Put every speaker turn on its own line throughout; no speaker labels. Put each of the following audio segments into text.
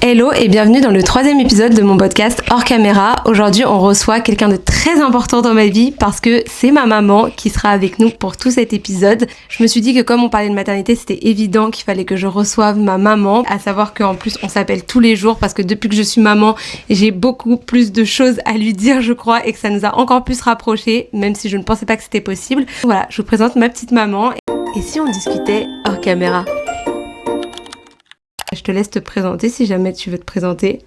Hello et bienvenue dans le 3e épisode de mon podcast Hors Caméra. Aujourd'hui, on reçoit quelqu'un de très important dans ma vie parce que c'est ma maman qui sera avec nous pour tout cet épisode. Je me suis dit que comme on parlait de maternité, c'était évident qu'il fallait que je reçoive ma maman. À savoir qu'en plus, on s'appelle tous les jours parce que depuis que je suis maman, j'ai beaucoup plus de choses à lui dire, je crois, et que ça nous a encore plus rapprochés, même si je ne pensais pas que c'était possible. Voilà, je vous présente ma petite maman. Et si on discutait hors caméra ? Je te laisse te présenter si jamais tu veux te présenter.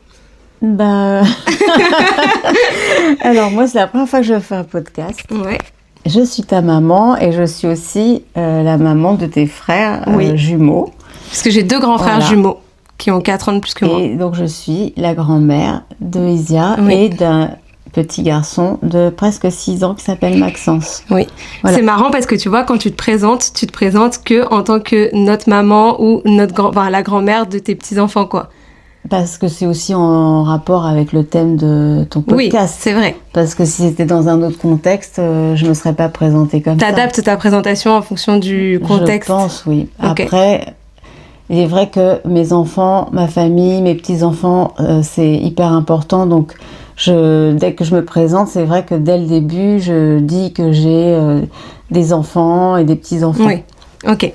Alors moi, c'est la première fois que je fais un podcast.
Ouais.
Je suis ta maman et je suis aussi la maman de tes frères jumeaux.
Parce que j'ai 2 grands frères jumeaux qui ont 4 ans de plus que moi.
Et donc je suis la grand-mère de Isia et d'un petit garçon de presque 6 ans qui s'appelle Maxence.
Oui, voilà. C'est marrant parce que tu vois, quand tu te présentes que en tant que notre maman ou la grand-mère de tes petits-enfants, quoi.
Parce que c'est aussi en rapport avec le thème de ton podcast.
Oui, c'est vrai.
Parce que si c'était dans un autre contexte, je me serais pas présentée comme ça.
T'adaptes ta présentation en fonction du contexte.
Je pense, oui.
Okay.
Après, il est vrai que mes enfants, ma famille, mes petits-enfants, c'est hyper important. Donc, dès que je me présente, c'est vrai que dès le début, je dis que j'ai des enfants et des petits-enfants.
Oui, ok.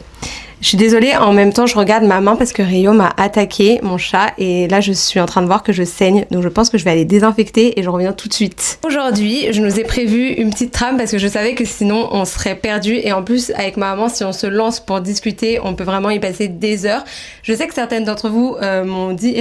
Je suis désolée, en même temps, je regarde ma main parce que Rio m'a attaqué, mon chat, et là, je suis en train de voir que je saigne, donc je pense que je vais aller désinfecter et je reviens tout de suite. Aujourd'hui, je nous ai prévu une petite trame parce que je savais que sinon, on serait perdu, et en plus, avec ma maman, si on se lance pour discuter, on peut vraiment y passer des heures. Je sais que certaines d'entre vous m'ont dit,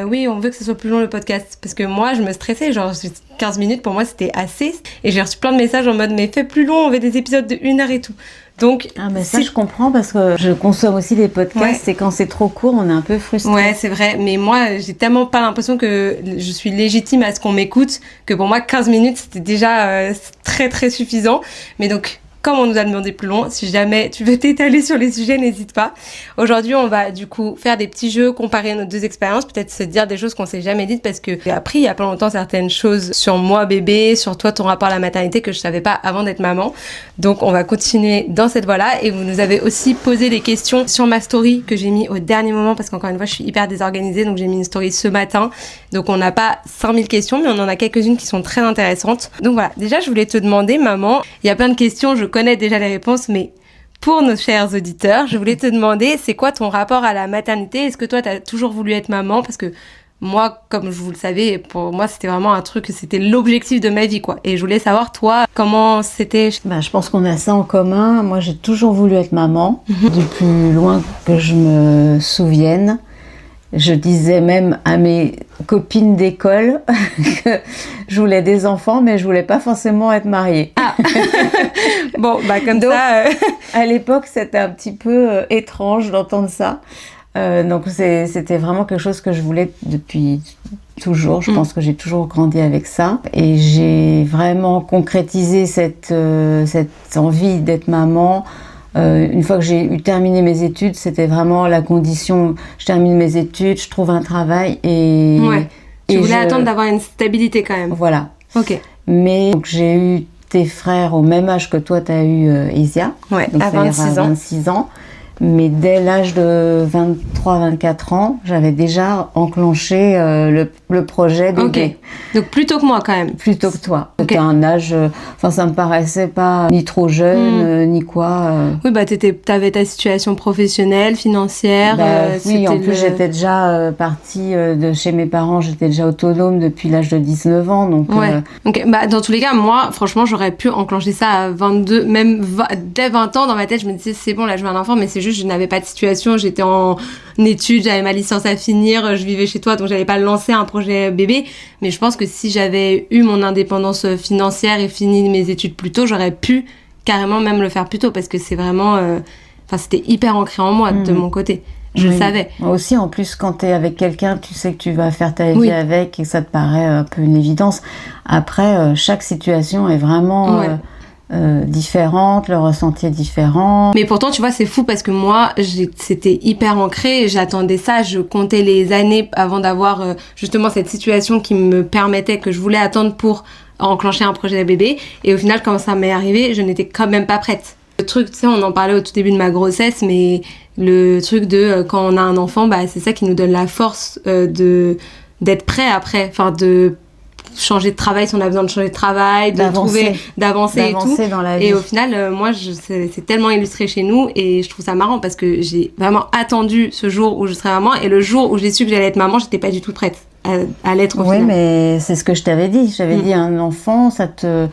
oui, on veut que ce soit plus long le podcast, parce que moi, je me stressais, genre 15 minutes, pour moi, c'était assez, et j'ai reçu plein de messages en mode, mais fais plus long, on veut des épisodes de 1 heure et tout. Donc,
ça, je comprends parce que je consomme aussi des podcasts et quand c'est trop court, on est un peu frustré.
Ouais, c'est vrai. Mais moi, j'ai tellement pas l'impression que je suis légitime à ce qu'on m'écoute que pour moi, 15 minutes, c'était déjà très, très suffisant. Mais donc, comme on nous a demandé plus long, si jamais tu veux t'étaler sur les sujets, n'hésite pas. Aujourd'hui, on va du coup faire des petits jeux, comparer nos 2 expériences, peut-être se dire des choses qu'on s'est jamais dites parce que j'ai appris il y a pas longtemps certaines choses sur moi bébé, sur toi ton rapport à la maternité que je savais pas avant d'être maman. Donc on va continuer dans cette voie-là et vous nous avez aussi posé des questions sur ma story que j'ai mis au dernier moment parce qu'encore une fois je suis hyper désorganisée donc j'ai mis une story ce matin. Donc on n'a pas 5000 questions mais on en a quelques-unes qui sont très intéressantes. Donc voilà, déjà je voulais te demander maman, il y a plein de questions, je connais déjà les réponses, mais pour nos chers auditeurs, je voulais te demander, c'est quoi ton rapport à la maternité ? Est-ce que toi, t'as toujours voulu être maman ? Parce que moi, comme vous le savez, pour moi, c'était vraiment un truc, c'était l'objectif de ma vie, quoi. Et je voulais savoir, toi, comment c'était ?
Je pense qu'on a ça en commun. Moi, j'ai toujours voulu être maman, du plus loin que je me souvienne. Je disais même à mes copines d'école que je voulais des enfants, mais je voulais pas forcément être mariée.
Ah. Bon, comme donc, ça...
À l'époque, c'était un petit peu étrange d'entendre ça. Donc, c'était vraiment quelque chose que je voulais depuis toujours. Je pense que j'ai toujours grandi avec ça. Et j'ai vraiment concrétisé cette envie d'être maman. Une fois que j'ai terminé mes études, c'était vraiment la condition. Je termine mes études, je trouve un travail et...
Ouais. Tu voulais attendre d'avoir une stabilité quand même.
Voilà.
Ok.
Mais donc, j'ai eu tes frères au même âge que toi, tu as eu Isia.
Ouais,
donc,
à
26 ans. Mais dès l'âge de 23-24 ans, j'avais déjà enclenché le projet bébé.
Ok. Donc plus tôt que moi quand même.
Plus tôt que toi. C'était un âge... ça me paraissait pas ni trop jeune, ni quoi.
Oui, t'avais ta situation professionnelle, financière.
Oui, en plus j'étais déjà partie de chez mes parents, j'étais déjà autonome depuis l'âge de 19 ans. Donc,
ouais. Ok. Dans tous les cas, moi, franchement, j'aurais pu enclencher ça à 22, même dès 20 ans dans ma tête, je me disais c'est bon, là je veux un enfant, mais c'est juste je n'avais pas de situation, j'étais en études, j'avais ma licence à finir, je vivais chez toi, donc j'allais pas lancer un projet bébé. Mais je pense que si j'avais eu mon indépendance financière et fini mes études plus tôt, j'aurais pu carrément même le faire plus tôt parce que c'est vraiment... c'était hyper ancré en moi de mon côté. Je le savais.
Moi aussi, en plus, quand t'es avec quelqu'un, tu sais que tu vas faire ta vie avec et que ça te paraît un peu une évidence. Après, chaque situation est vraiment... différentes, le ressenti est différent.
Mais pourtant, tu vois, c'est fou parce que moi, c'était hyper ancré, j'attendais ça, je comptais les années avant d'avoir justement cette situation qui me permettait, que je voulais attendre pour enclencher un projet de bébé. Et au final, quand ça m'est arrivé, je n'étais quand même pas prête. Le truc, tu sais, on en parlait au tout début de ma grossesse, mais le truc de quand on a un enfant, bah, c'est ça qui nous donne la force d'être prêt après, enfin de changer de travail si on a besoin de changer de travail, d'avancer et tout.
Dans la vie.
Et au final, moi, c'est tellement illustré chez nous et je trouve ça marrant parce que j'ai vraiment attendu ce jour où je serais maman et le jour où j'ai su que j'allais être maman, j'étais pas du tout prête à l'être au final.
Oui, mais c'est ce que je t'avais dit. J'avais dit un enfant, ça te...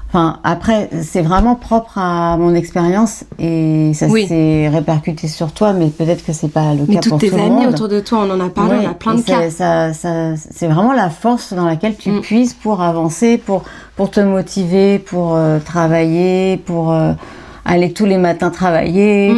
Enfin, après, c'est vraiment propre à mon expérience et ça s'est répercuté sur toi, mais peut-être que c'est pas le cas pour tout le monde. Mais toutes tes amies
autour de toi, on en a parlé, on a plein de cas.
C'est vraiment la force dans laquelle tu puises pour avancer, pour te motiver, pour travailler, pour aller tous les matins travailler.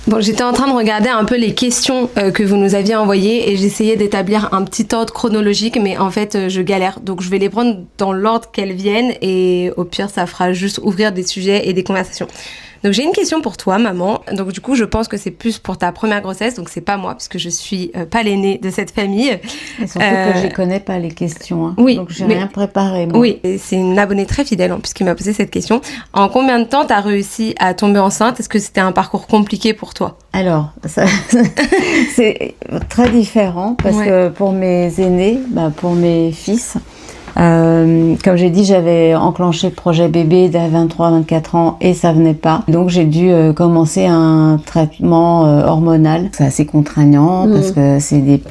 Bon, j'étais en train de regarder un peu les questions que vous nous aviez envoyées et j'essayais d'établir un petit ordre chronologique, mais en fait, je galère. Donc, je vais les prendre dans l'ordre qu'elles viennent et au pire, ça fera juste ouvrir des sujets et des conversations. Donc, j'ai une question pour toi, maman. Donc, du coup, je pense que c'est plus pour ta première grossesse, donc c'est pas moi, puisque je suis pas l'aînée de cette famille.
Et surtout que je connais pas les questions, hein.
Oui.
Donc, j'ai rien préparé, moi.
Oui, et c'est une abonnée très fidèle, hein, puisqu'il m'a posé cette question. En combien de temps t'as réussi à tomber enceinte? Est-ce que c'était un parcours compliqué pour toi?
Alors, c'est très différent, parce que pour mes aînés, pour mes fils... comme j'ai dit, j'avais enclenché le projet bébé dès 23-24 ans et ça venait pas. Donc j'ai dû commencer un traitement hormonal. C'est assez contraignant parce que c'est des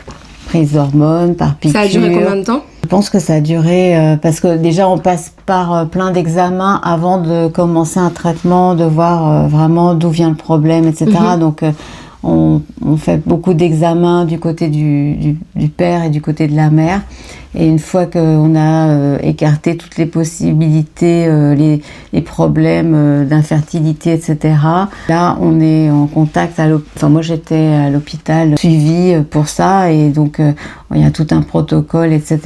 prises d'hormones par piqûre.
Ça a duré combien de temps?
Je pense que ça a duré parce que déjà on passe par plein d'examens avant de commencer un traitement, de voir vraiment d'où vient le problème, etc. Donc on fait beaucoup d'examens du côté du père et du côté de la mère. Et une fois qu'on a écarté toutes les possibilités, les problèmes d'infertilité, etc., là, on est en contact Enfin, moi, j'étais à l'hôpital suivie pour ça. Et donc, il y a tout un protocole, etc.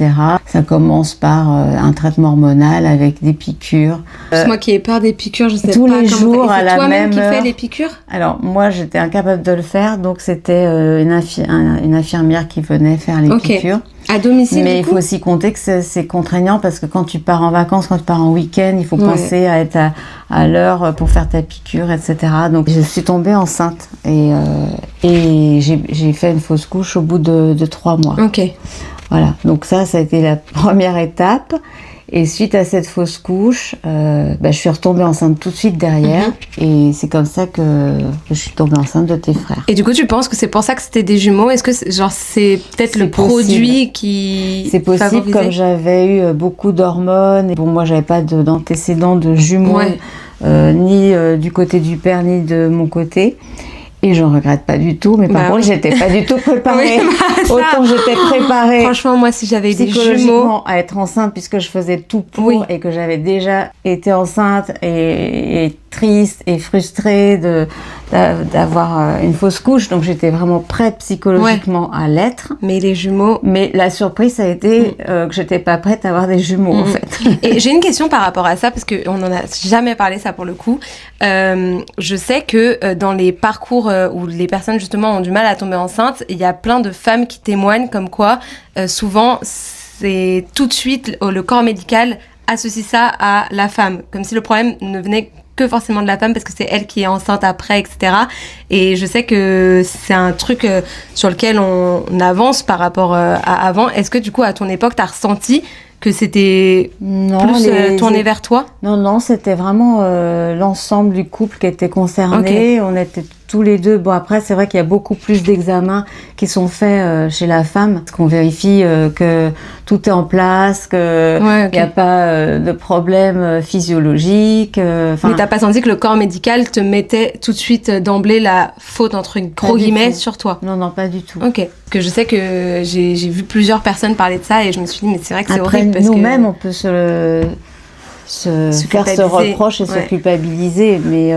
Ça commence par un traitement hormonal avec des piqûres.
Moi qui ai peur des piqûres, je sais
tous
pas
les jours à la
toi-même
même
qui
heure.
fais les piqûres?
Alors, moi, j'étais incapable de le faire. Donc, c'était une infirmière qui venait faire les piqûres.
À domicile,
mais il faut aussi compter que c'est contraignant parce que quand tu pars en vacances, quand tu pars en week-end, il faut penser à être à l'heure pour faire ta piqûre, etc. Donc je suis tombée enceinte et j'ai fait une fausse couche au bout de 3 mois.
Ok.
Voilà, donc ça a été la première étape. Et suite à cette fausse couche, je suis retombée enceinte tout de suite derrière. Et c'est comme ça que je suis tombée enceinte de tes frères.
Et du coup, tu penses que c'est pour ça que c'était des jumeaux? Est-ce que c'est peut-être le produit qui
c'est possible, favorisait? Comme j'avais eu beaucoup d'hormones. Et bon, moi, j'avais pas d'antécédents de jumeaux, ni du côté du père, ni de mon côté. Et je ne regrette pas du tout, mais par contre, j'étais pas du tout préparée. Autant j'étais préparée.
Franchement, moi, si j'avais eu des jumeaux,
psychologiquement à être enceinte, puisque je faisais tout pour et que j'avais déjà été enceinte et triste et frustrée d'avoir une fausse couche, donc j'étais vraiment prête psychologiquement à l'être.
Mais les jumeaux...
Mais la surprise, ça a été que j'étais pas prête à avoir des jumeaux, en fait.
Et j'ai une question par rapport à ça, parce qu'on n'en a jamais parlé, ça, pour le coup. Je sais que dans les parcours où les personnes, justement, ont du mal à tomber enceinte, il y a plein de femmes qui témoignent comme quoi, souvent, c'est tout de suite le corps médical associe ça à la femme, comme si le problème ne venait que forcément de la femme parce que c'est elle qui est enceinte après, etc. Et je sais que c'est un truc sur lequel on avance par rapport à avant. Est-ce que du coup, à ton époque, t'as ressenti que c'était plus tourné vers toi?
Non, c'était vraiment l'ensemble du couple qui était concerné. On était tous les deux. Bon, après, c'est vrai qu'il y a beaucoup plus d'examens qui sont faits chez la femme, parce qu'on vérifie que tout est en place, qu'il n'y a pas de problème physiologique.
Mais t'as pas senti que le corps médical te mettait tout de suite d'emblée la faute, entre gros guillemets, sur toi?
Non, pas du tout.
Ok. Que je sais que j'ai vu plusieurs personnes parler de ça et je me suis dit, mais c'est vrai que c'est horrible.
Après, nous-mêmes, on peut se faire ce reproche et se culpabiliser, mais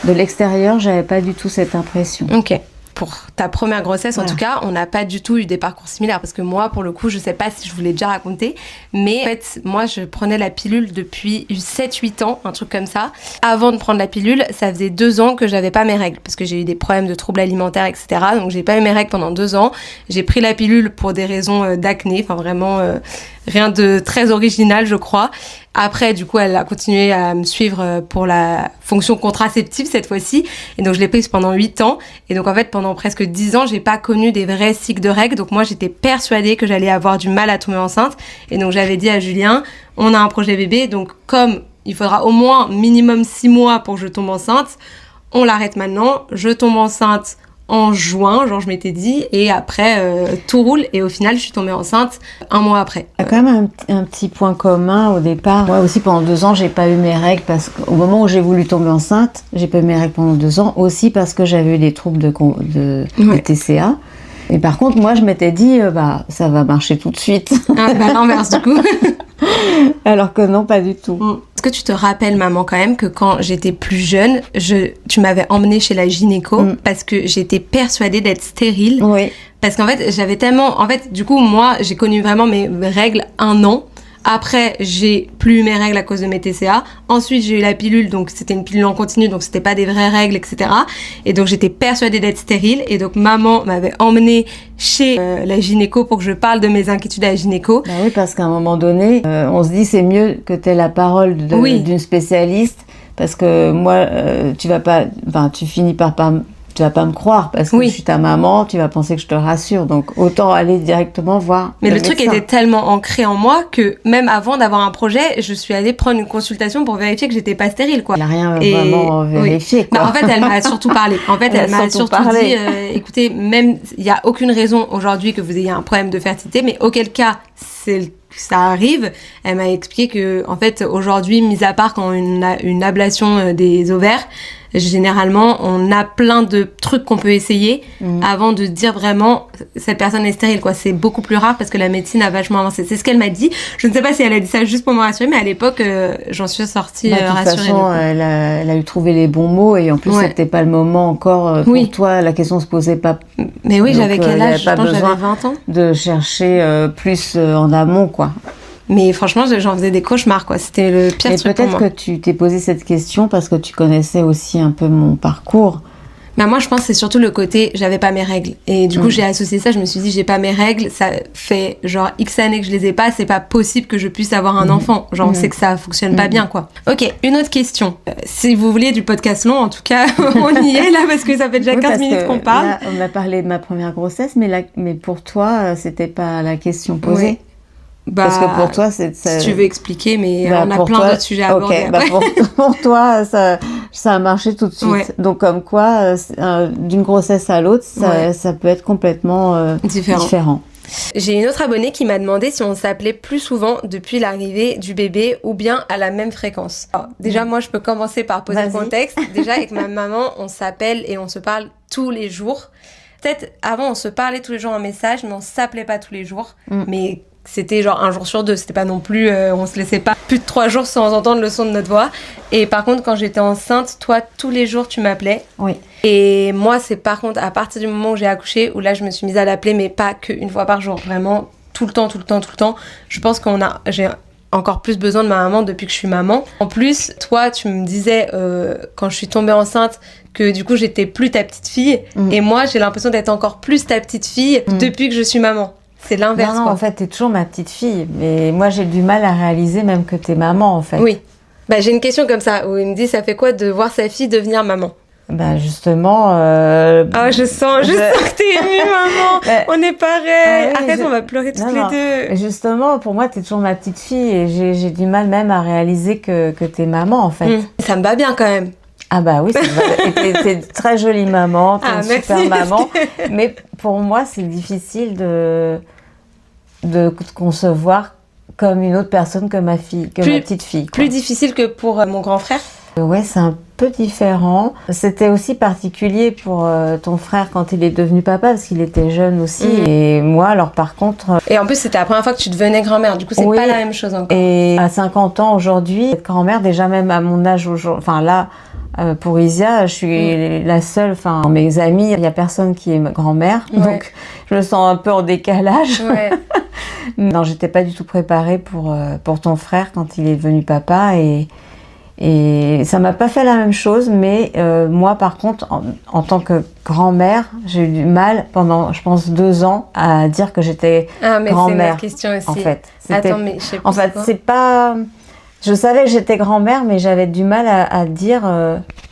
de l'extérieur, j'avais pas du tout cette impression.
Ok. Pour ta première grossesse, en tout cas, on n'a pas du tout eu des parcours similaires. Parce que moi, pour le coup, je sais pas si je vous l'ai déjà raconté, mais en fait, moi, je prenais la pilule depuis 7-8 ans, un truc comme ça. Avant de prendre la pilule, ça faisait 2 ans que j'avais pas mes règles, parce que j'ai eu des problèmes de troubles alimentaires, etc. Donc, j'ai pas eu mes règles pendant 2 ans. J'ai pris la pilule pour des raisons d'acné, enfin vraiment Rien de très original, je crois. Après, du coup, elle a continué à me suivre pour la fonction contraceptive cette fois-ci. Et donc, je l'ai prise pendant 8 ans. Et donc, en fait, pendant presque 10 ans, j'ai pas connu des vrais cycles de règles. Donc, moi, j'étais persuadée que j'allais avoir du mal à tomber enceinte. Et donc, j'avais dit à Julien, on a un projet bébé. Donc, comme il faudra au moins minimum 6 mois pour que je tombe enceinte, on l'arrête maintenant. Je tombe enceinte en juin, genre je m'étais dit, et après tout roule, et au final je suis tombée enceinte 1 mois après.
Il y a quand même un petit point commun au départ. Moi aussi pendant 2 ans j'ai pas eu mes règles parce qu'au moment où j'ai voulu tomber enceinte, j'ai pas eu mes règles pendant 2 ans, aussi parce que j'avais eu des troubles de TCA. Et par contre moi je m'étais dit ça va marcher tout de suite.
L'inverse du coup.
Alors que non, pas du tout.
Est-ce que tu te rappelles, maman, quand même, que quand j'étais plus jeune, tu m'avais emmenée chez la gynéco parce que j'étais persuadée d'être stérile.
Oui.
Parce qu'en fait, j'avais tellement... En fait, du coup, moi, j'ai connu vraiment mes règles 1 an. Après, j'ai plus eu mes règles à cause de mes TCA. Ensuite, j'ai eu la pilule, donc c'était une pilule en continu, donc c'était pas des vraies règles, etc. Et donc, j'étais persuadée d'être stérile. Et donc, maman m'avait emmenée chez la gynéco pour que je parle de mes inquiétudes à la gynéco.
Bah oui, parce qu'à un moment donné, on se dit c'est mieux que t'aies la parole d'une spécialiste, parce que moi, tu finis par pas... Tu vas pas me croire parce que je suis ta maman, tu vas penser que je te rassure. Donc, autant aller directement voir.
Mais le truc était tellement ancré en moi que même avant d'avoir un projet, je suis allée prendre une consultation pour vérifier que j'étais pas stérile, quoi.
Elle a rien vraiment vérifié, quoi.
Bah, en fait, elle m'a surtout parlé. En fait, elle m'a surtout dit, écoutez, même, il y a aucune raison aujourd'hui que vous ayez un problème de fertilité, mais auquel cas, ça arrive. Elle m'a expliqué que, en fait, aujourd'hui, mis à part quand on a une ablation des ovaires, généralement, on a plein de trucs qu'on peut essayer avant de dire vraiment cette personne est stérile, quoi. C'est beaucoup plus rare parce que la médecine a vachement avancé. C'est ce qu'elle m'a dit. Je ne sais pas si elle a dit ça juste pour me rassurer, mais à l'époque, j'en suis sortie rassurée.
De toute façon, elle a eu trouvé les bons mots et en plus, c'était pas le moment encore pour toi. La question se posait pas.
Mais oui, j'avais quel âge? Je pense que j'avais 20 ans.
De chercher plus en amont, quoi.
Mais franchement, j'en faisais des cauchemars, quoi. C'était le pire truc pour moi.
Peut-être que tu t'es posé cette question parce que tu connaissais aussi un peu mon parcours.
Bah moi, je pense que c'est surtout le côté j'avais pas mes règles. Et du coup, j'ai associé ça. Je me suis dit, j'ai pas mes règles. Ça fait genre X années que je les ai pas. C'est pas possible que je puisse avoir un enfant. Genre, on sait que ça fonctionne pas bien, quoi. Ok, une autre question. Si vous vouliez du podcast long, en tout cas, on y est là parce que ça fait déjà 15 minutes qu'on parle.
Là, on a parlé de ma première grossesse, mais pour toi, c'était pas la question posée.
Oui.
Parce que pour toi, si
tu veux expliquer, mais on a plein d'autres sujets à aborder.
Pour toi, ça a marché tout de suite. Ouais. Donc, comme quoi, d'une grossesse à l'autre, ça peut être complètement différent.
J'ai une autre abonnée qui m'a demandé si on s'appelait plus souvent depuis l'arrivée du bébé ou bien à la même fréquence. Alors, déjà, moi, je peux commencer par poser le contexte. Déjà, avec ma maman, on s'appelle et on se parle tous les jours. Peut-être, avant, on se parlait tous les jours en message, mais on s'appelait pas tous les jours. Mais c'était genre 1 jour sur 2, c'était pas non plus, on se laissait pas plus de 3 jours sans entendre le son de notre voix. Et par contre, quand j'étais enceinte, toi, tous les jours, tu m'appelais.
Oui.
Et moi, c'est par contre à partir du moment où j'ai accouché, où là, je me suis mise à l'appeler, mais pas qu'une fois par jour, vraiment tout le temps. Je pense j'ai encore plus besoin de ma maman depuis que je suis maman. En plus, toi, tu me disais, quand je suis tombée enceinte, que du coup, j'étais plus ta petite fille. Et moi, j'ai l'impression d'être encore plus ta petite fille depuis que je suis maman. C'est l'inverse,
Non,
quoi.
En fait, t'es toujours ma petite fille. Mais moi, j'ai du mal à réaliser même que t'es maman, en fait.
Oui. Bah, j'ai une question comme ça, où il me dit, ça fait quoi de voir sa fille devenir maman?
Bah, justement...
Ah, je sens que t'es émue, maman. On est pareil. Arrête, on va pleurer toutes les deux.
Justement, pour moi, t'es toujours ma petite fille. Et j'ai du mal même à réaliser que t'es maman, en fait.
Ça me va bien, quand même.
Ah bah oui, c'est vrai. T'es une très jolie maman, t'es une super maman. Mais pour moi, c'est difficile de concevoir comme une autre personne que ma petite fille.
Plus difficile que pour mon grand frère?
Ouais, c'est un peu différent. C'était aussi particulier pour ton frère quand il est devenu papa, parce qu'il était jeune aussi. Et moi, alors par contre...
Et en plus, c'était la première fois que tu devenais grand-mère. Du coup, c'est pas la même chose encore.
Et à 50 ans aujourd'hui, être grand-mère, déjà même à mon âge aujourd'hui... Enfin là... pour Isia, je suis la seule, dans mes amis, il n'y a personne qui est grand-mère, donc je me sens un peu en décalage. Ouais. Non, j'étais pas du tout préparée pour ton frère quand il est devenu papa, et Et ça m'a pas fait la même chose, mais moi par contre, en tant que grand-mère, j'ai eu du mal pendant, je pense, 2 ans à dire que j'étais grand-mère.
C'est ma question aussi.
En fait,
Attends, mais je sais pas.
En fait, c'est pas. Je savais que j'étais grand-mère, mais j'avais du mal à dire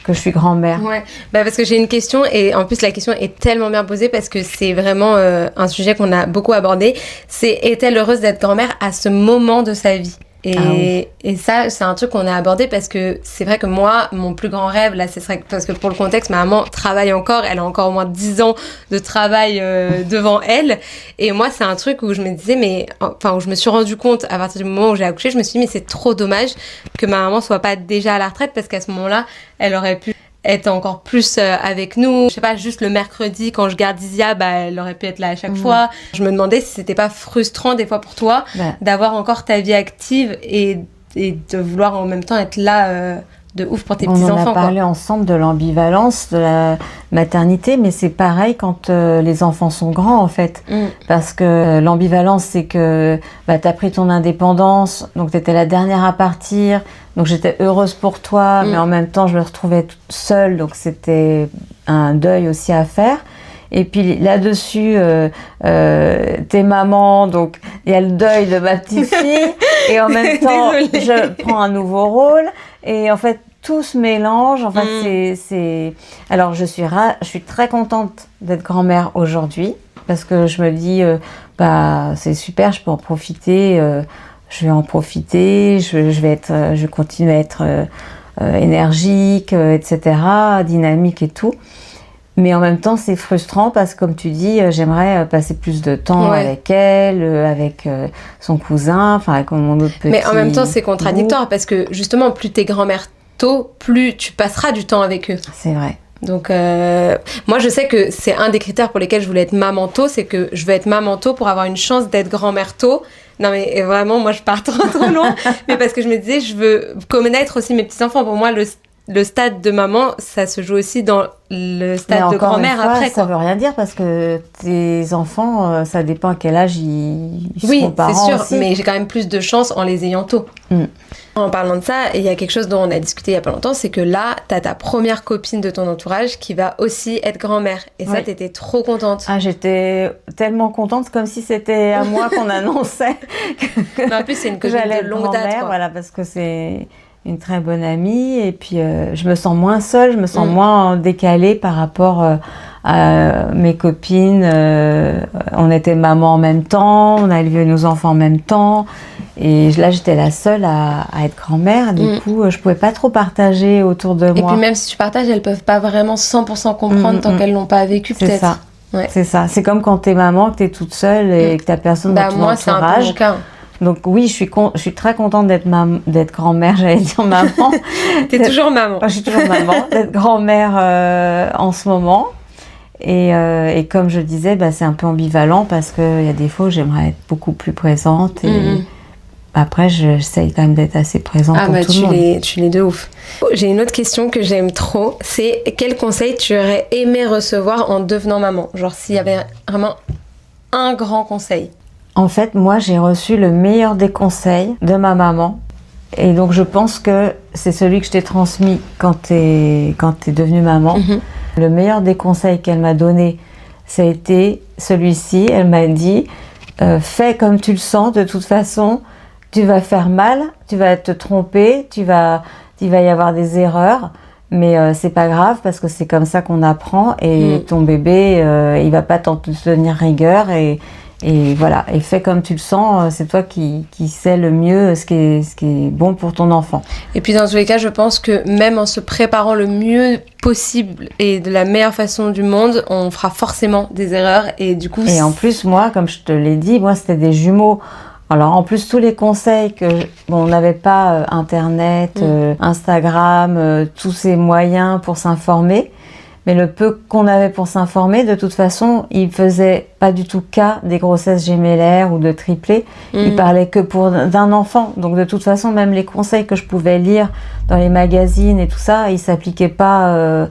que je suis grand-mère.
Ouais, parce que j'ai une question et en plus la question est tellement bien posée parce que c'est vraiment un sujet qu'on a beaucoup abordé. Est-elle heureuse d'être grand-mère à ce moment de sa vie ? Et ça, c'est un truc qu'on a abordé parce que c'est vrai que moi, mon plus grand rêve, là, ce serait parce que pour le contexte, ma maman travaille encore, elle a encore au moins 10 ans de travail devant elle. Et moi, c'est un truc où je me disais, où je me suis rendu compte à partir du moment où j'ai accouché, je me suis dit, mais c'est trop dommage que ma maman soit pas déjà à la retraite parce qu'à ce moment-là, elle aurait pu être encore plus avec nous. Je sais pas, juste le mercredi, quand je garde Isia, elle aurait pu être là à chaque fois. Je me demandais si c'était pas frustrant des fois pour toi d'avoir encore ta vie active et de vouloir en même temps être là de ouf pour tes petits-enfants.
On en a parlé ensemble de l'ambivalence de la maternité, mais c'est pareil quand les enfants sont grands en fait. Parce que l'ambivalence, c'est que t'as pris ton indépendance, donc t'étais la dernière à partir, donc j'étais heureuse pour toi, mais en même temps je me retrouvais toute seule, donc c'était un deuil aussi à faire. Et puis là-dessus, t'es maman, donc il y a le deuil de ma petite fille, et en même temps, je prends un nouveau rôle, et en fait, tout se mélange. En fait, c'est... Alors, je suis très contente d'être grand-mère aujourd'hui, parce que je me dis, c'est super, je peux en profiter, je vais en profiter, je vais continuer à être énergique, etc., dynamique et tout. Mais en même temps, c'est frustrant parce que, comme tu dis, j'aimerais passer plus de temps avec elle, avec son cousin, avec mon autre petit...
Mais en même temps, c'est contradictoire parce que, justement, plus t'es grand-mère tôt, plus tu passeras du temps avec eux.
C'est vrai.
Donc, moi, je sais que c'est un des critères pour lesquels je voulais être maman tôt, c'est que je veux être maman tôt pour avoir une chance d'être grand-mère tôt. Non, mais vraiment, moi, je pars trop loin. Mais parce que je me disais, je veux connaître aussi mes petits-enfants. Pour moi, le stade de maman, ça se joue aussi dans le stade de grand-mère après.
Ça veut rien dire parce que tes enfants, ça dépend à quel âge ils sont parents.
Oui, c'est sûr,
aussi.
mais j'ai quand même plus de chance en les ayant tôt. En parlant de ça, il y a quelque chose dont on a discuté il y a pas longtemps, c'est que là, t'as ta première copine de ton entourage qui va aussi être grand-mère. Et ça, t'étais trop contente.
Ah, j'étais tellement contente, comme si c'était à moi qu'on annonçait
Mais en plus, c'est une copine de longue date, quoi.
Voilà, parce que c'est une très bonne amie et puis je me sens moins seule, je me sens moins décalée par rapport à mes copines. On était maman en même temps, on a élevé nos enfants en même temps et là j'étais la seule à être grand-mère, du coup je pouvais pas trop partager autour de moi.
Et puis même si tu partages, elles peuvent pas vraiment 100% comprendre tant qu'elles l'ont pas vécu, peut-être.
C'est ça. Ouais. C'est ça, c'est comme quand t'es maman, que t'es toute seule et que t'as personne dans ton
moi,
entourage.
C'est un peu mon cas.
Donc oui, je suis très contente d'être grand-mère, j'allais dire maman.
T'es toujours maman.
Je suis toujours maman, d'être grand-mère en ce moment. Et comme je disais, c'est un peu ambivalent parce qu'il y a des fois où j'aimerais être beaucoup plus présente. Et après, j'essaye quand même d'être assez présente pour tout le monde.
Tu l'es de ouf. J'ai une autre question que j'aime trop, c'est quel conseil tu aurais aimé recevoir en devenant maman ? Genre s'il y avait vraiment un grand conseil.
En fait, moi, j'ai reçu le meilleur des conseils de ma maman. Et donc, je pense que c'est celui que je t'ai transmis quand t'es devenue maman. Le meilleur des conseils qu'elle m'a donné, ça a été celui-ci. Elle m'a dit, fais comme tu le sens. De toute façon, tu vas faire mal, tu vas te tromper, il va y avoir des erreurs. Mais c'est pas grave parce que c'est comme ça qu'on apprend. Et ton bébé, il va pas t'en tenir rigueur. Et voilà, et fais comme tu le sens, c'est toi qui sais le mieux ce qui est bon pour ton enfant.
Et puis dans tous les cas, je pense que même en se préparant le mieux possible et de la meilleure façon du monde, on fera forcément des erreurs et du coup...
Et en plus, moi, comme je te l'ai dit, moi c'était des jumeaux. Alors en plus, tous les conseils on n'avait pas Internet, Instagram, tous ces moyens pour s'informer. Mais le peu qu'on avait pour s'informer, de toute façon, il faisait pas du tout cas des grossesses gémellaires ou de triplés. Il parlait que d'un enfant. Donc de toute façon, même les conseils que je pouvais lire dans les magazines et tout ça, ils s'appliquaient pas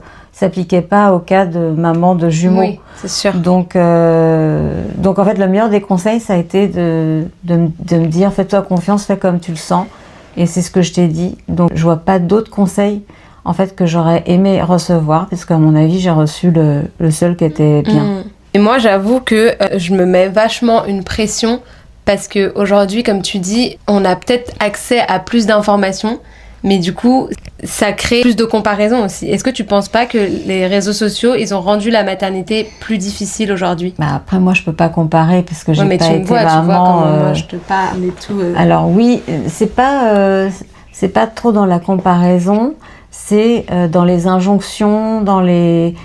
au cas de maman de jumeaux.
Oui, c'est sûr.
Donc en fait, le meilleur des conseils, ça a été de me dire, fais-toi confiance, fais comme tu le sens. Et c'est ce que je t'ai dit. Donc, je vois pas d'autres conseils, en fait, que j'aurais aimé recevoir, parce qu'à mon avis, j'ai reçu le seul qui était bien.
Et moi, j'avoue que je me mets vachement une pression parce qu'aujourd'hui, comme tu dis, on a peut-être accès à plus d'informations, mais du coup, ça crée plus de comparaisons aussi. Est-ce que tu penses pas que les réseaux sociaux, ils ont rendu la maternité plus difficile aujourd'hui?
Bah après, moi, je peux pas comparer parce que j'ai
mais
pas
tu me
été
vois,
maman.
tu vois comment moi je te parle et tout.
Alors oui, c'est pas trop dans la comparaison, c'est dans les injonctions, dans les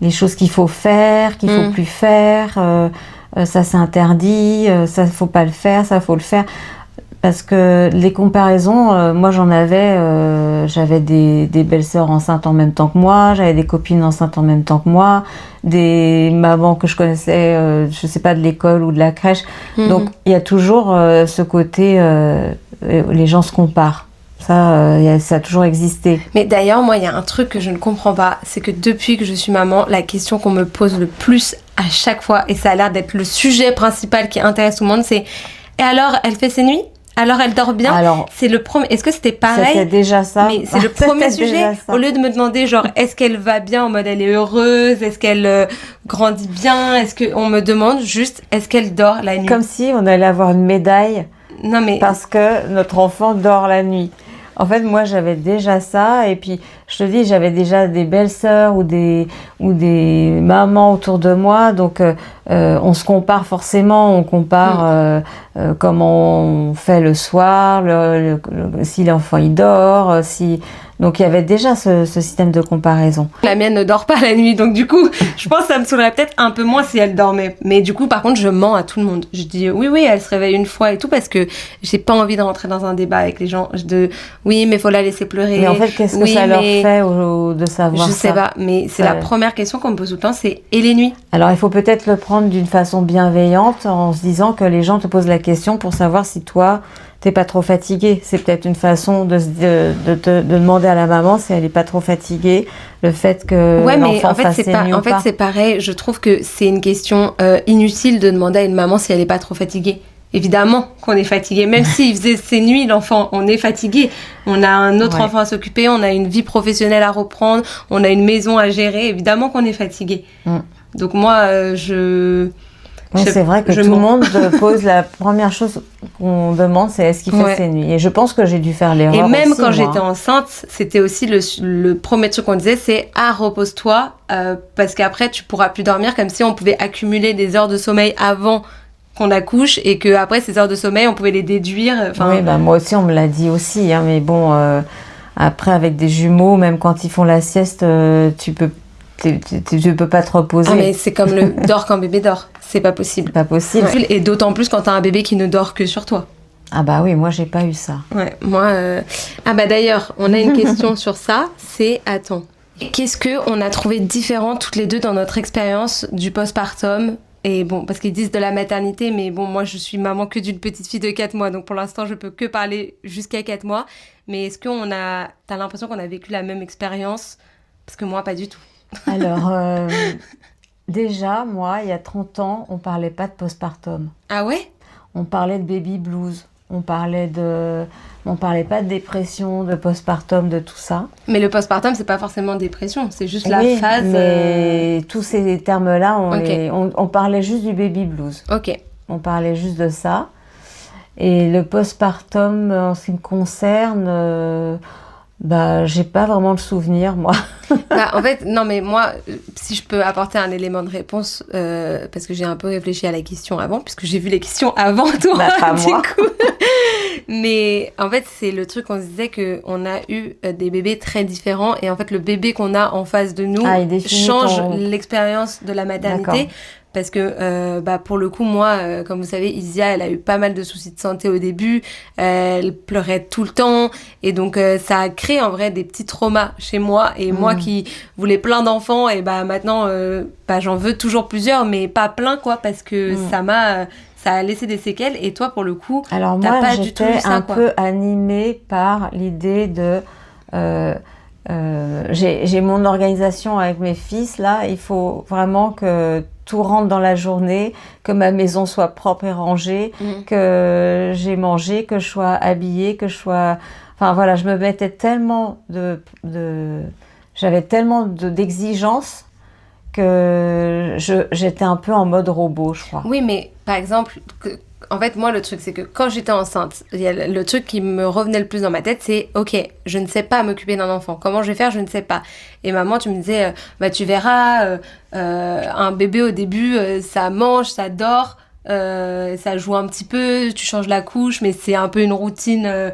choses qu'il faut faire, qu'il faut plus faire. Ça c'est interdit, ça faut pas le faire, ça faut le faire. Parce que les comparaisons, moi j'avais des belles-sœurs enceintes en même temps que moi, j'avais des copines enceintes en même temps que moi, des mamans que je connaissais, je sais pas, de l'école ou de la crèche. Donc il y a toujours ce côté, les gens se comparent. Ça a toujours existé.
Mais d'ailleurs, moi, il y a un truc que je ne comprends pas, c'est que depuis que je suis maman, la question qu'on me pose le plus à chaque fois, et ça a l'air d'être le sujet principal qui intéresse tout le monde, c'est « Et alors, elle fait ses nuits ? Alors, elle dort bien ?» C'est le premier... Est-ce que c'était pareil ?
C'était déjà ça.
Mais c'est le premier sujet. Au lieu de me demander, genre, est-ce qu'elle va bien en mode elle est heureuse ? Est-ce qu'elle grandit bien ? Est-ce qu'on me demande juste, est-ce qu'elle dort la nuit ?
Comme si on allait avoir une médaille parce que notre enfant dort la nuit. En fait, moi, j'avais déjà ça, et puis, je te dis, j'avais déjà des belles-sœurs ou des mamans autour de moi, donc on se compare forcément, on compare comment on fait le soir, si l'enfant il dort, donc il y avait déjà ce système de comparaison.
La mienne ne dort pas la nuit, donc du coup, je pense que ça me saoulerait peut-être un peu moins si elle dormait. Mais du coup, par contre, je mens à tout le monde. Je dis oui, elle se réveille une fois et tout, parce que j'ai pas envie de rentrer dans un débat avec les gens oui, mais faut la laisser pleurer.
Mais en fait, qu'est-ce que ça leur fait de savoir ça ?
Je sais pas, mais c'est la première question qu'on me pose tout le temps, c'est et les nuits ?
Alors, il faut peut-être le prendre d'une façon bienveillante, en se disant que les gens te posent la question pour savoir si toi, t'es pas trop fatiguée. C'est peut-être une façon de demander à la maman si elle est pas trop fatiguée, le fait que l'enfant fasse ses nuits ou pas.
En fait, c'est pareil. Je trouve que c'est une question inutile de demander à une maman si elle est pas trop fatiguée. Évidemment qu'on est fatigué. Même s'il faisait ses nuits, l'enfant, on est fatigué. On a un autre enfant à s'occuper, on a une vie professionnelle à reprendre, on a une maison à gérer. Évidemment qu'on est fatigué. Donc moi,
Oui, c'est vrai que tout le monde pose la première chose qu'on demande, c'est est-ce qu'il fait ses nuits. Et je pense que j'ai dû faire l'erreur.
Et même
aussi,
quand j'étais enceinte, c'était aussi le premier truc qu'on disait, c'est repose-toi, parce qu'après tu pourras plus dormir, comme si on pouvait accumuler des heures de sommeil avant qu'on accouche et que après ces heures de sommeil, on pouvait les déduire.
Oui, moi aussi on me l'a dit aussi, hein, mais bon, après avec des jumeaux, même quand ils font la sieste, tu peux pas te reposer.
Ah mais c'est comme le dors quand bébé dort, c'est pas possible.
C'est pas possible.
Et d'autant plus quand t'as un bébé qui ne dort que sur toi.
Ah bah oui, moi j'ai pas eu ça.
Ouais, moi... Ah bah d'ailleurs, on a une question sur ça, c'est... Attends. Qu'est-ce qu'on a trouvé différent toutes les deux dans notre expérience du postpartum ? Et bon, parce qu'ils disent de la maternité, mais bon, moi je suis maman que d'une petite fille de 4 mois, donc pour l'instant je peux que parler jusqu'à 4 mois. Mais est-ce t'as l'impression qu'on a vécu la même expérience ? Parce que moi, pas du tout.
Alors, déjà, moi, il y a 30 ans, on parlait pas de postpartum.
Ah ouais ?
On parlait de baby blues. On parlait pas de dépression, de postpartum, de tout ça.
Mais le postpartum, c'est pas forcément dépression, c'est juste la phase...
mais tous ces termes-là, on parlait juste du baby blues.
Ok.
On parlait juste de ça. Et le postpartum, en ce qui me concerne... j'ai pas vraiment le souvenir, moi.
En fait, non, mais moi, si je peux apporter un élément de réponse, parce que j'ai un peu réfléchi à la question avant, puisque j'ai vu les questions avant toi,
pas
du
moi.
coup. Mais en fait, c'est le truc, on se disait qu'on a eu des bébés très différents, et en fait, le bébé qu'on a en face de nous change l'expérience de la maternité.
D'accord.
Parce que pour le coup, moi, comme vous savez, Isia, elle a eu pas mal de soucis de santé au début, elle pleurait tout le temps, et donc ça a créé en vrai des petits traumas chez moi, et moi qui voulais plein d'enfants, et maintenant j'en veux toujours plusieurs, mais pas plein quoi, parce que ça a laissé des séquelles. Et toi, pour le coup,
alors
t'as
moi,
pas du tout eu ça,
un peu animée par l'idée de... j'ai mon organisation avec mes fils, là, il faut vraiment que tout rentre dans la journée, que ma maison soit propre et rangée, que j'ai mangé, que je sois habillée, que je sois... Enfin voilà, je me mettais tellement j'avais tellement d'exigences que j'étais un peu en mode robot, je crois.
Oui, mais par exemple, en fait, moi, le truc, c'est que quand j'étais enceinte, le truc qui me revenait le plus dans ma tête, c'est « Ok, je ne sais pas m'occuper d'un enfant. Comment je vais faire, je ne sais pas. » Et maman, tu me disais « Tu verras, un bébé au début, ça mange, ça dort, ça joue un petit peu, tu changes la couche, mais c'est un peu une routine...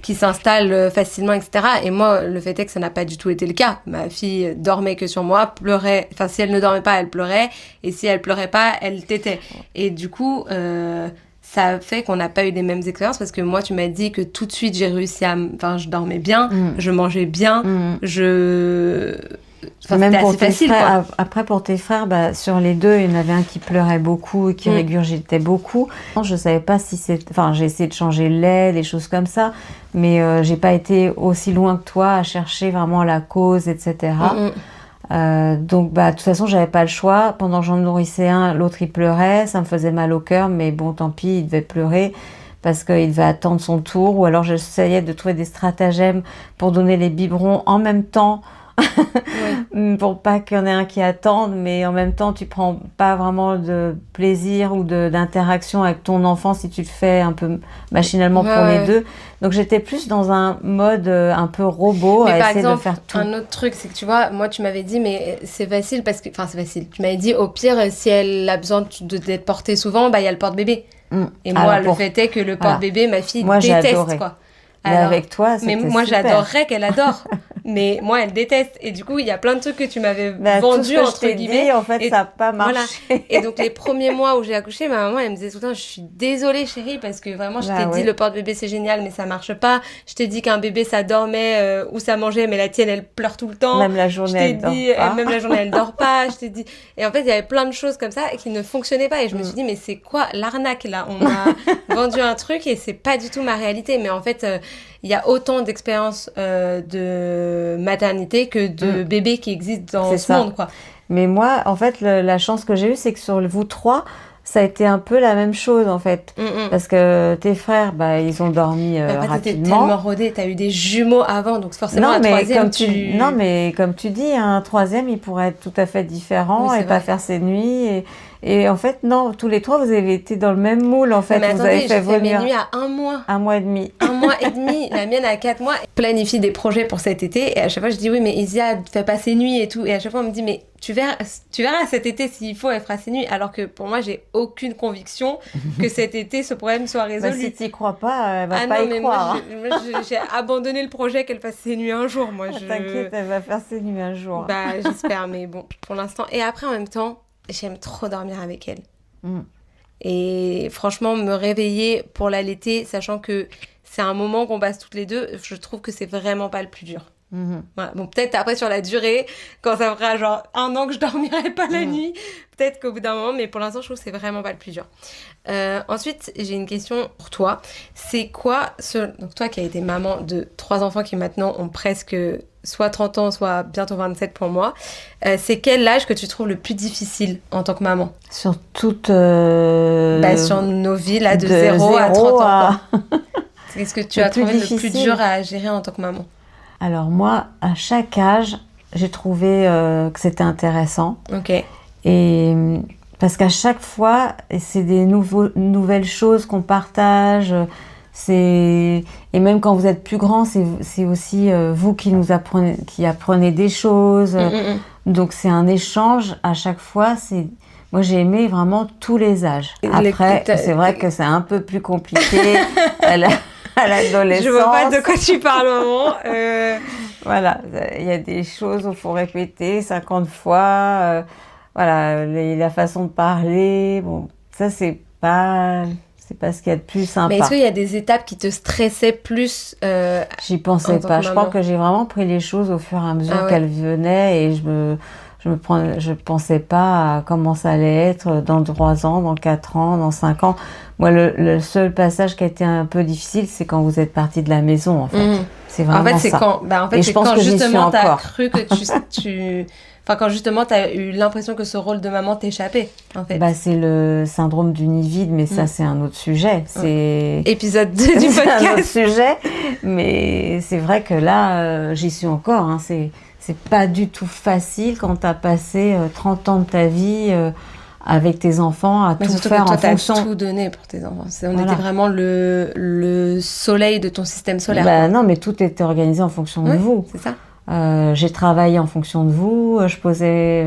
qui s'installe facilement, etc. Et moi, le fait est que ça n'a pas du tout été le cas. Ma fille dormait que sur moi, pleurait. Enfin, si elle ne dormait pas, elle pleurait. Et si elle pleurait pas, elle tétait. Et du coup, ça fait qu'on n'a pas eu les mêmes expériences parce que moi, tu m'as dit que tout de suite, j'ai réussi à... Enfin, je dormais bien, je mangeais bien, Enfin,
même
c'était
pour
assez
tes
facile,
frères,
quoi.
après pour tes frères, sur les deux, il y en avait un qui pleurait beaucoup et qui régurgitait beaucoup. Je savais pas si c'est, enfin j'ai essayé de changer le lait, des choses comme ça, mais j'ai pas été aussi loin que toi à chercher vraiment la cause, etc. Donc de toute façon j'avais pas le choix. Pendant que j'en nourrissais un, l'autre il pleurait, ça me faisait mal au cœur, mais bon tant pis, il devait pleurer parce qu'il devait attendre son tour, ou alors j'essayais de trouver des stratagèmes pour donner les biberons en même temps. Pour pas qu'il y en ait un qui attende, mais en même temps tu prends pas vraiment de plaisir ou d'interaction avec ton enfant si tu le fais un peu machinalement pour les deux. Donc j'étais plus dans un mode un peu robot,
mais
à
par
essayer
exemple,
de faire tout.
un autre truc, c'est que tu vois, moi tu m'avais dit, mais c'est facile parce que, enfin c'est facile. Tu m'avais dit, au pire, si elle a besoin d'être portée souvent, il y a le porte-bébé. Et moi,
Alors,
le fait est que le porte-bébé, ma fille
moi,
déteste, quoi.
Mais alors, avec toi, c'était
mais moi,
super.
j'adorerais qu'elle adore. Mais moi, elle déteste. Et du coup, il y a plein de trucs que tu m'avais vendus,
tout ce que
entre guillemets.
dit, en fait,
et
ça n'a pas marché.
Voilà. Et donc, les premiers mois où j'ai accouché, ma maman, elle me disait tout le temps, je suis désolée, chérie, parce que vraiment, je t'ai dit, le porte-bébé, c'est génial, mais ça marche pas. Je t'ai dit qu'un bébé, ça dormait ou ça mangeait, mais la tienne, elle pleure tout le temps.
Même la journée, elle dort pas.
Même la journée, elle dort pas. Je t'ai dit. Et en fait, il y avait plein de choses comme ça qui ne fonctionnaient pas. Et je me suis dit, mais c'est quoi l'arnaque, là? On m'a vendu un truc et c'est pas du tout ma réalité. Mais en fait, il y a autant d'expériences de maternité que de bébés qui existent dans ce monde, quoi.
Mais moi, en fait, la chance que j'ai eue, c'est que sur vous trois, ça a été un peu la même chose, en fait. Parce que tes frères, ils ont dormi rapidement.
T'étais tellement rodée, t'as eu des jumeaux avant, donc forcément, un troisième,
Non, mais comme tu dis, un troisième, il pourrait être tout à fait différent et pas faire ses nuits. Et en fait, non, tous les trois, vous avez été dans le même moule, en fait.
Mais
vous
attendez,
avez fait
j'ai mes nuits à 1 mois.
1 mois et demi.
1 mois et demi. La mienne a 4 mois. Je planifie des projets pour cet été. Et à chaque fois, je dis oui, mais Isia fait pas ses nuits et tout. Et à chaque fois, on me dit, mais tu verras cet été, s'il faut, elle fera ses nuits. Alors que pour moi, j'ai aucune conviction que cet été, ce problème soit résolu.
Si t'y crois pas, elle va pas y croire.
Moi, j'ai abandonné le projet qu'elle fasse ses nuits un jour. Moi,
T'inquiète, elle va faire ses nuits un jour.
J'espère, mais bon, pour l'instant. Et après, en même temps, j'aime trop dormir avec elle. Et franchement, me réveiller pour l'allaiter, sachant que c'est un moment qu'on passe toutes les deux, je trouve que c'est vraiment pas le plus dur. Voilà. Bon, peut-être après sur la durée, quand ça fera genre 1 an que je dormirai pas la nuit, peut-être qu'au bout d'un moment, mais pour l'instant, je trouve que c'est vraiment pas le plus dur. Ensuite, j'ai une question pour toi. C'est quoi donc toi qui as été maman de 3 enfants qui maintenant ont presque soit 30 ans, soit bientôt 27 pour moi, c'est quel âge que tu trouves le plus difficile en tant que maman?
Sur toute...
sur nos vies, là, de 0 à 30 ans. Qu'est-ce que tu as trouvé le plus dur à gérer en tant que maman?
Alors moi, à chaque âge, j'ai trouvé que c'était intéressant.
Ok.
Et parce qu'à chaque fois, c'est des nouvelles choses qu'on partage. Et même quand vous êtes plus grand, c'est aussi vous qui apprenez des choses. Donc c'est un échange à chaque fois. Moi, j'ai aimé vraiment tous les âges. Après, c'est vrai que c'est un peu plus compliqué à l'adolescence.
Je vois pas de quoi tu parles, maman.
Voilà, il y a des choses où il faut répéter 50 fois. Voilà, la façon de parler. Bon, ça, c'est pas ce qu'il y a de plus sympa.
Mais est-ce qu'il y a des étapes qui te stressaient plus
J'y pensais pas. Je crois que j'ai vraiment pris les choses au fur et à mesure qu'elles venaient et je pensais pas à comment ça allait être dans 3 ans, dans 4 ans, dans 5 ans. Moi, le seul passage qui a été un peu difficile, c'est quand vous êtes parti de la maison, en fait. C'est vraiment
en fait, c'est
ça.
quand,
Et je pense que j'y suis
justement t'as
encore.
cru que enfin, quand justement t'as eu l'impression que ce rôle de maman t'échappait, en fait.
Bah, c'est le syndrome du nid vide, mais ça, c'est un autre sujet. C'est
Épisode 2 du
c'est un autre
podcast.
sujet. Mais c'est vrai que là, j'y suis encore. Hein. C'est pas du tout facile quand t'as passé 30 ans de ta vie avec tes enfants à
Mais
tout
surtout
faire
que toi,
en
t'as
fonction.
tout donné pour tes enfants. On
Voilà.
était vraiment le soleil de ton système solaire.
Bah,
quoi.
non, mais tout était organisé en fonction de
Oui,
vous.
c'est ça.
J'ai travaillé en fonction de vous, je posais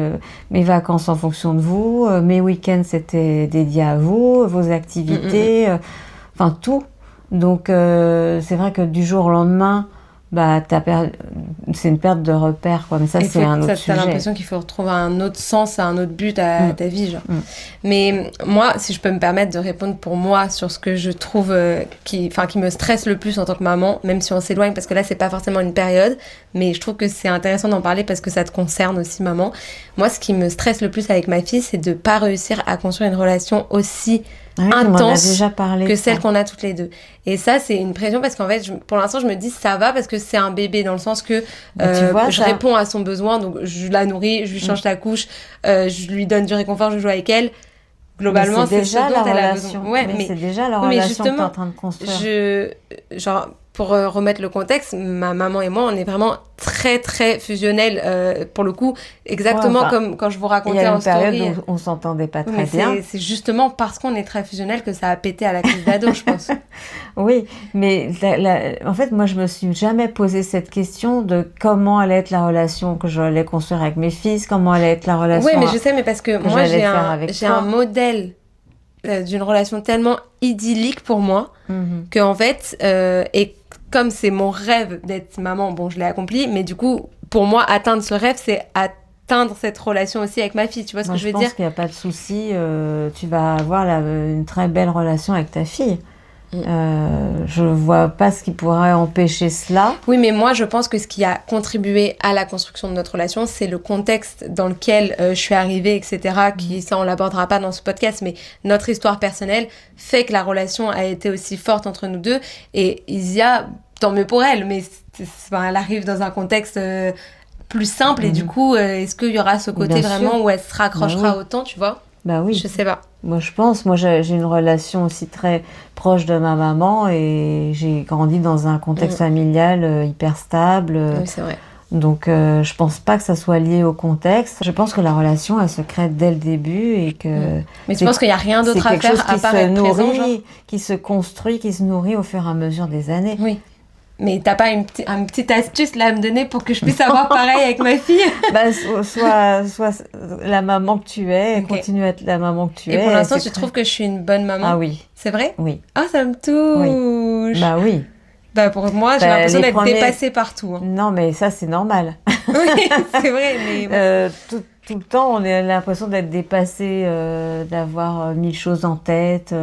mes vacances en fonction de vous, mes week-ends c'était dédié à vous, vos activités, enfin tout. Donc c'est vrai que du jour au lendemain, bah c'est une perte de repère quoi. Mais ça c'est un autre
T'as
sujet.
l'impression qu'il faut retrouver un autre sens, un autre but à ta vie, genre.
Mm.
Mais moi, si je peux me permettre de répondre pour moi sur ce que je trouve qui me stresse le plus en tant que maman, même si on s'éloigne, parce que là, c'est pas forcément une période, mais je trouve que c'est intéressant d'en parler parce que ça te concerne aussi, maman. Moi, ce qui me stresse le plus avec ma fille, c'est de pas réussir à construire une relation aussi
Ah oui, tu m'en as
intense
déjà parlé
que
de ça.
celle qu'on a toutes les deux. Et ça, c'est une pression parce qu'en fait, pour l'instant, je me dis ça va parce que c'est un bébé dans le sens que
Bah, tu vois,
je
ça-
réponds à son besoin, donc je la nourris, je lui change la couche, je lui donne du réconfort, je joue avec elle. Globalement,
Mais
c'est ce
déjà
dont
la
elle a
relation.
besoin. Ouais,
mais
mais
c'est déjà la
oui, mais
relation que tu es
justement,
en train de construire.
genre, pour remettre le contexte, ma maman et moi, on est vraiment très, très fusionnels. Pour le coup, exactement
Ouais, enfin,
comme quand je vous
Il y
racontais
a
en
une période
story.
où on s'entendait pas
Oui,
très
mais
bien.
c'est justement parce qu'on est très fusionnels que ça a pété à la crise d'ado, je pense.
Oui, mais en fait, moi, je me suis jamais posé cette question de comment allait être la relation que j'allais construire avec mes fils, comment allait être la relation.
Oui, mais je sais, mais parce que moi,
j'allais faire avec
j'ai
toi.
un modèle d'une relation tellement idyllique pour moi
Mhm.
que, en fait, et comme c'est mon rêve d'être maman, bon, je l'ai accompli, mais du coup, pour moi, atteindre ce rêve, c'est atteindre cette relation aussi avec ma fille. Tu vois ce
Moi,
que je veux
pense
dire?
qu'il n'y a pas de souci. Tu vas avoir une très belle relation avec ta fille. Je vois pas ce qui pourrait empêcher cela.
Oui, mais moi, je pense que ce qui a contribué à la construction de notre relation, c'est le contexte dans lequel je suis arrivée, etc. Ça, on l'abordera pas dans ce podcast, mais notre histoire personnelle fait que la relation a été aussi forte entre nous deux. Et Isia, tant mieux pour elle, mais elle arrive dans un contexte plus simple. Et du coup, est-ce qu'il y aura ce côté
Bien
vraiment
sûr.
où elle se raccrochera
oui.
autant, tu vois?
Bah oui.
Je sais pas.
Moi, je pense. Moi, j'ai une relation aussi très proche de ma maman et j'ai grandi dans un contexte familial hyper stable.
Oui, c'est vrai.
Donc, je pense pas que ça soit lié au contexte. Je pense que la relation, elle se crée dès le début et que
Mais tu penses qu'il n'y a rien d'autre à
c'est quelque chose
faire à
qui
part
se
être présent, genre?
nourrit, qui se construit, qui se nourrit au fur et à mesure des années.
Oui. Mais t'as pas une petite astuce là à me donner pour que je puisse avoir pareil avec ma fille?
Bah, soit la maman que tu es,
Ok.
continue à être la maman que tu es.
Et pour l'instant,
c'est
tu
très-
trouves que je suis une bonne maman?
Ah oui,
C'est vrai?
oui.
Ah, ça me touche!
Bah oui.
Bah, pour moi, j'ai
Bah,
l'impression
les
d'être
premiers-
dépassée partout. Hein.
Non, mais ça, c'est normal.
Oui, c'est vrai, mais bon.
Tout le temps, on a l'impression d'être dépassé, d'avoir 1000 choses en tête.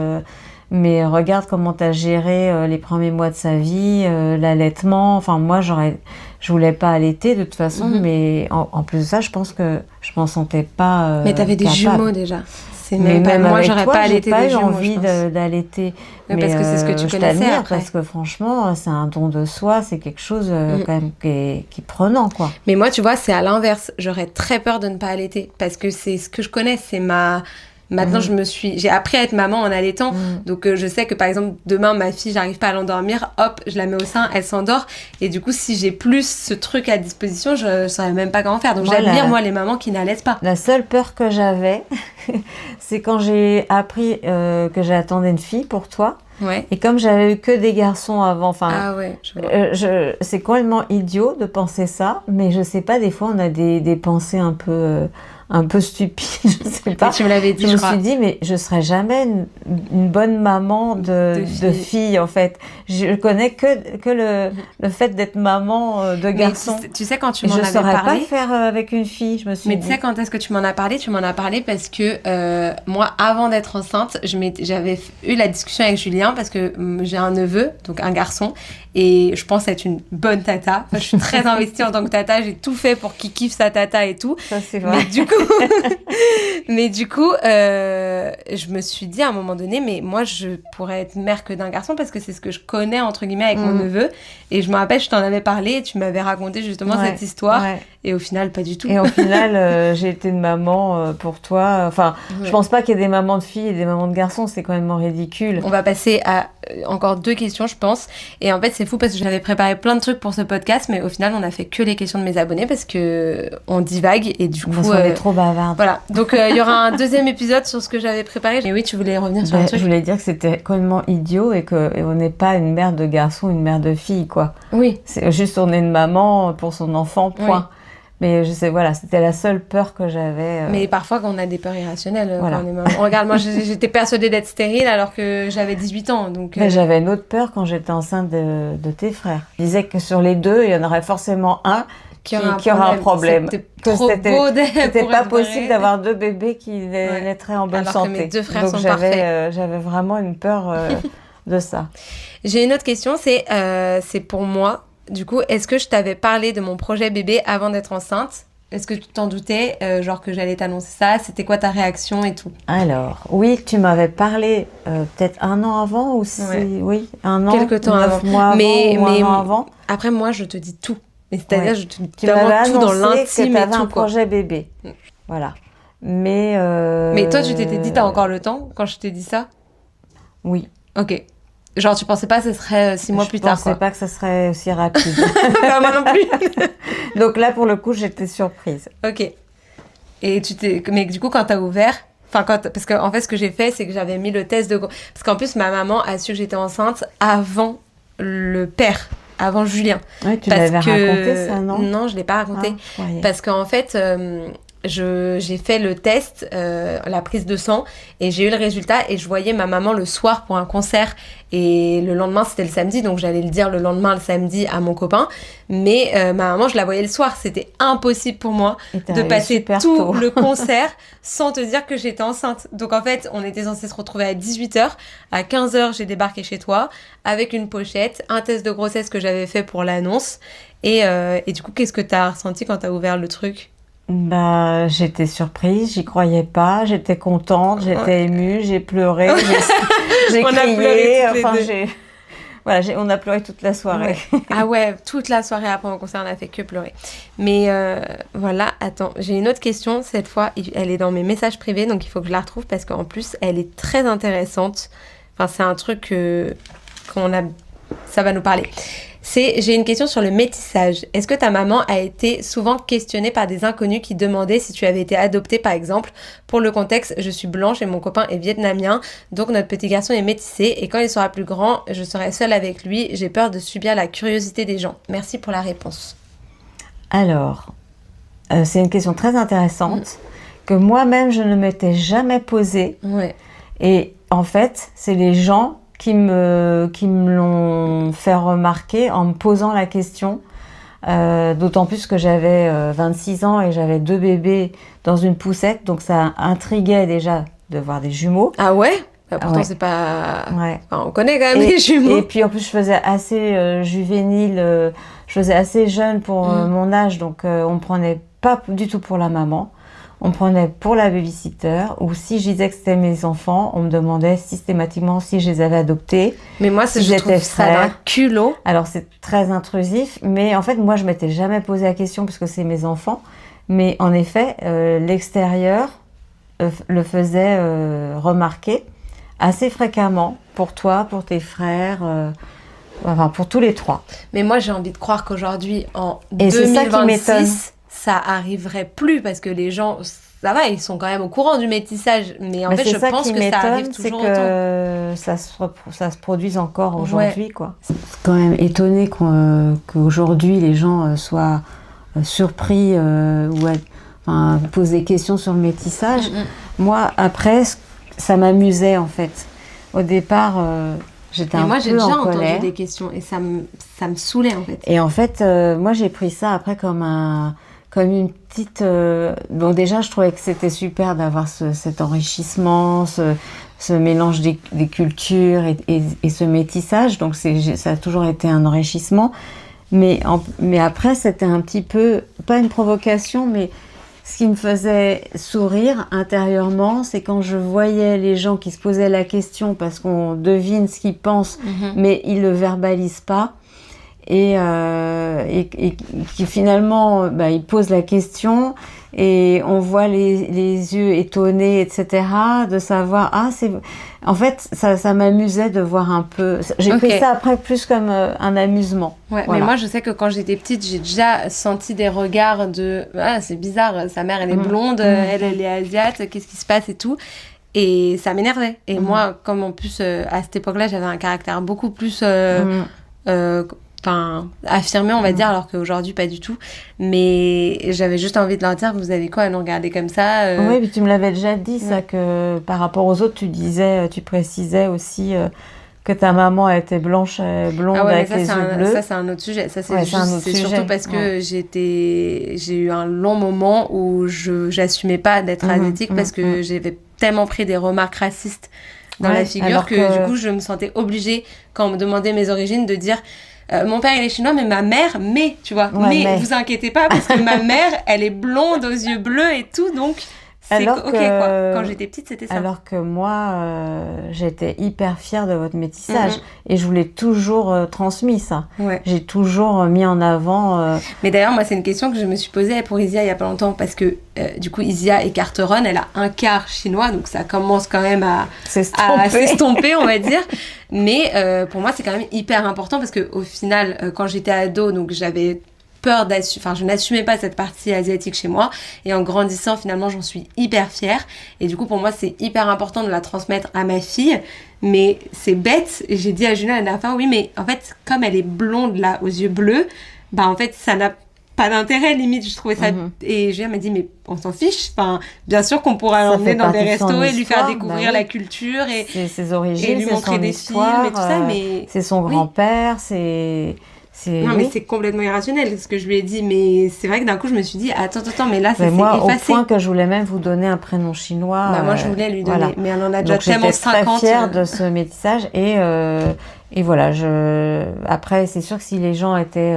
Mais regarde comment tu as géré les premiers mois de sa vie, l'allaitement. Enfin, moi, je voulais pas allaiter de toute façon, mais en plus de ça, je pense que je m'en sentais pas
Mais t'avais des
capable.
jumeaux déjà. C'est
Mais
même pas... Moi,
avec
j'aurais
toi,
pas
j'ai
allaité
pas
des
eu
jumeaux,
envie
je pense.
d'allaiter.
Mais parce que c'est ce que tu
je
connaissais
t'admire
après.
parce que franchement, c'est un don de soi, c'est quelque chose quand même qui est prenant, quoi.
Mais moi, tu vois, c'est à l'inverse. J'aurais très peur de ne pas allaiter parce que c'est ce que je connais, c'est ma... Maintenant, j'ai appris à être maman en allaitant. Donc, je sais que, par exemple, demain, ma fille, j'arrive pas à l'endormir. Hop, je la mets au sein, elle s'endort. Et du coup, si j'ai plus ce truc à disposition, je saurais même pas comment faire. Donc,
Moi,
j'admire, moi, les mamans qui n'allaitent pas.
La seule peur que j'avais, c'est quand j'ai appris que j'attendais une fille pour toi.
Ouais.
Et comme j'avais eu que des garçons avant, enfin,
Ah ouais, je vois.
c'est complètement idiot de penser ça, mais je sais pas, des fois on a des pensées un peu stupides, je sais pas.
Mais tu me l'avais dit,
Je
je
me
crois.
suis dit, mais je serais jamais une bonne maman de fille, en fait. Je connais que le fait d'être maman de
Mais
garçon.
tu sais, quand tu
Et
m'en
je
avais
saurais
parlé...
pas faire avec une fille, je me suis
Mais
dit.
tu sais, quand est-ce que tu m'en as parlé? Tu m'en as parlé parce que moi, avant d'être enceinte, j'avais eu la discussion avec Julien parce que j'ai un neveu, donc un garçon, et je pense être une bonne tata. Enfin, je suis très investie en tant que tata, j'ai tout fait pour qu'il kiffe sa tata et tout.
Ça, c'est vrai.
Mais du coup, Mais du coup, je me suis dit à un moment donné, mais moi, je pourrais être mère que d'un garçon parce que c'est ce que je connais, entre guillemets, avec mon neveu. Et je me rappelle, je t'en avais parlé et tu m'avais raconté justement cette histoire. Ouais. Et au final, pas du tout.
Et au final, j'ai été une maman pour toi. Enfin, je pense pas qu'il y ait des mamans de filles et des mamans de garçons. C'est quand même ridicule.
On va passer à encore 2 questions, je pense. Et en fait, c'est fou parce que j'avais préparé plein de trucs pour ce podcast, mais au final, on a fait que les questions de mes abonnés parce que on divague et du coup...
Parce qu'on est trop bavarde.
Voilà. Donc, il y aura un 2e épisode sur ce que j'avais préparé. Mais oui, tu voulais revenir sur un truc.
Je voulais dire que c'était complètement idiot et qu'on n'est pas une mère de garçon, une mère de fille, quoi.
Oui.
C'est juste, on est une maman pour son enfant, point. Oui. Mais je sais, voilà, c'était la seule peur que j'avais.
Mais parfois, quand on a des peurs irrationnelles, quand on est maman. Regarde, moi, j'étais persuadée d'être stérile alors que j'avais 18 ans. Donc,
Mais j'avais une autre peur quand j'étais enceinte de tes frères. Je disais que sur les 2, il y en aurait forcément un qui aura un problème. C'était pas possible d'avoir 2 bébés qui naîtraient en bonne santé.
Que mes 2 frères
donc
sont parfaits.
J'avais vraiment une peur de ça.
J'ai une autre question, c'est pour moi. Du coup, est-ce que je t'avais parlé de mon projet bébé avant d'être enceinte ? Est-ce que tu t'en doutais, genre que j'allais t'annoncer ça ? C'était quoi ta réaction et tout ?
Alors, oui, tu m'avais parlé peut-être 1 an avant ou oui, 1 an,
quelques temps
9
avant.
mois avant, 1 an avant.
Après, moi, je te dis tout. C'est-à-dire, je te dis vraiment tout dans l'intime
que
et tout.
un projet bébé. Voilà. Mais
toi, tu t'étais dit, t'as encore le temps quand je t'ai dit ça ?
Oui.
Ok. Genre, tu pensais pas que ce serait 6 mois plus tard, quoi.
Je pensais pas que ce serait aussi rapide.
Bah, moi non plus.
Donc là, pour le coup, j'étais surprise.
Ok. Et mais du coup, quand t'as ouvert... parce qu'en fait, ce que j'ai fait, c'est que j'avais mis le test de... Parce qu'en plus, ma maman a su que j'étais enceinte avant le père, avant Julien.
Oui, tu l'avais raconté, ça, non ?
Non, je l'ai pas raconté. Parce qu'en fait... j'ai fait le test, la prise de sang, et j'ai eu le résultat, et je voyais ma maman le soir pour un concert, et le lendemain c'était le samedi, donc j'allais le dire le lendemain, le samedi, à mon copain, mais ma maman je la voyais le soir, c'était impossible pour moi de passer tout le concert sans te dire que j'étais enceinte. Donc en fait on était censés se retrouver à 18h, à 15h j'ai débarqué chez toi avec une pochette, un test de grossesse que j'avais fait pour l'annonce, et du coup qu'est-ce que t'as ressenti quand t'as ouvert le truc ?
Bah, j'étais surprise, j'y croyais pas, j'étais contente, j'étais émue, j'ai pleuré, j'ai crié, on a pleuré toute la soirée.
Ouais. Ah ouais, toute la soirée après mon concert, on a fait que pleurer. Mais voilà, attends, j'ai une autre question, cette fois, elle est dans mes messages privés, donc il faut que je la retrouve parce qu'en plus, elle est très intéressante. Enfin, c'est un truc ça va nous parler. J'ai une question sur le métissage. Est-ce que ta maman a été souvent questionnée par des inconnus qui demandaient si tu avais été adoptée, par exemple ? Pour le contexte, je suis blanche et mon copain est vietnamien, donc notre petit garçon est métissé et quand il sera plus grand, je serai seule avec lui. J'ai peur de subir la curiosité des gens. Merci pour la réponse.
Alors, c'est une question très intéressante que moi-même, je ne m'étais jamais posée.
Ouais.
Et en fait, c'est les gens qui me l'ont fait remarquer en me posant la question, d'autant plus que j'avais 26 ans et j'avais 2 bébés dans une poussette, donc ça intriguait déjà de voir des jumeaux.
Ah ouais ? Bah pourtant c'est pas...
Ouais.
Enfin, on connaît quand même les jumeaux.
Et puis en plus je faisais assez juvénile, je faisais assez jeune pour mon âge, donc on me prenait pas du tout pour la maman. On me prenait pour la babysitter, ou si je disais que c'était mes enfants, on me demandait systématiquement si je les avais adoptés.
Mais moi, je trouve ça d'un culot.
Alors, c'est très intrusif, mais en fait, moi, je m'étais jamais posé la question parce que c'est mes enfants. Mais en effet, l'extérieur le faisait remarquer assez fréquemment pour toi, pour tes frères, enfin, pour tous les 3.
Mais moi, j'ai envie de croire qu'aujourd'hui, en 2026... ça arriverait plus parce que les gens, ça va, ils sont quand même au courant du métissage, mais en fait je pense que ça arrive toujours autant.
C'est que ça se produise encore aujourd'hui, quoi. C'est quand même étonné qu'aujourd'hui les gens soient surpris ou posent des questions sur le métissage. Moi, après, ça m'amusait en fait. Au départ, j'étais un peu en colère.
Moi, j'ai déjà entendu des questions et ça me saoulait en fait.
Et en fait, moi j'ai pris ça après comme une petite... Bon, déjà, je trouvais que c'était super d'avoir cet enrichissement, ce mélange des cultures et ce métissage. Donc, ça a toujours été un enrichissement. Mais après, c'était un petit peu, pas une provocation, mais ce qui me faisait sourire intérieurement, c'est quand je voyais les gens qui se posaient la question parce qu'on devine ce qu'ils pensent, mais ils le verbalisent pas. Et qui finalement, ils posent la question et on voit les yeux étonnés, etc., de savoir, en fait, ça m'amusait de voir un peu, j'ai pris ça après plus comme un amusement.
Ouais, voilà. Mais moi, je sais que quand j'étais petite, j'ai déjà senti des regards de, c'est bizarre, sa mère, elle est blonde, elle est asiate, qu'est-ce qui se passe et tout. Et ça m'énervait. Et moi, comme en plus, à cette époque-là, j'avais un caractère beaucoup plus... affirmé, on va dire, alors qu'aujourd'hui, pas du tout. Mais j'avais juste envie de leur dire, vous avez quoi à nous regarder comme ça
Oui, puis tu me l'avais déjà dit, ça, que par rapport aux autres, tu précisais aussi que ta maman était blonde avec les yeux bleus.
Ça, c'est un autre sujet. Ça, c'est surtout parce que j'ai eu un long moment où j'assumais pas d'être asiatique parce que j'avais tellement pris des remarques racistes dans la figure que du coup, je me sentais obligée, quand on me demandait mes origines, de dire... mon père il est chinois mais ma mère tu vois mais vous inquiétez pas parce que ma mère elle est blonde aux yeux bleus et tout donc c'est quoi. Quand j'étais petite c'était ça.
Alors que moi j'étais hyper fière de votre métissage et je vous l'ai toujours transmis ça. J'ai toujours mis en avant
mais d'ailleurs moi c'est une question que je me suis posée pour Isia il y a pas longtemps parce que du coup Isia est quarteronne, elle a un quart chinois donc ça commence quand même à s'estomper on va dire. Mais pour moi, c'est quand même hyper important parce qu'au final, quand j'étais ado, donc j'avais peur je n'assumais pas cette partie asiatique chez moi. Et en grandissant, finalement, j'en suis hyper fière. Et du coup, pour moi, c'est hyper important de la transmettre à ma fille. Mais c'est bête. J'ai dit à Julien la dernière fois, oui, mais en fait, comme elle est blonde là, aux yeux bleus, en fait, ça n'a pas d'intérêt, limite, je trouvais ça... Et Julien m'a dit, mais on s'en fiche. Enfin, bien sûr qu'on pourra l'emmener dans des restos et lui faire découvrir la culture et
ses origines,
et lui montrer des films et tout ça, mais...
C'est son grand-père,
Non, mais c'est complètement irrationnel, ce que je lui ai dit. Mais c'est vrai que d'un coup, je me suis dit, attends, mais là, ça s'est effacé.
Au point que je voulais même vous donner un prénom chinois.
Moi, je voulais lui donner, mais elle en a déjà tellement 50.
J'étais très fière de ce métissage. Et voilà, après, c'est sûr que si les gens étaient...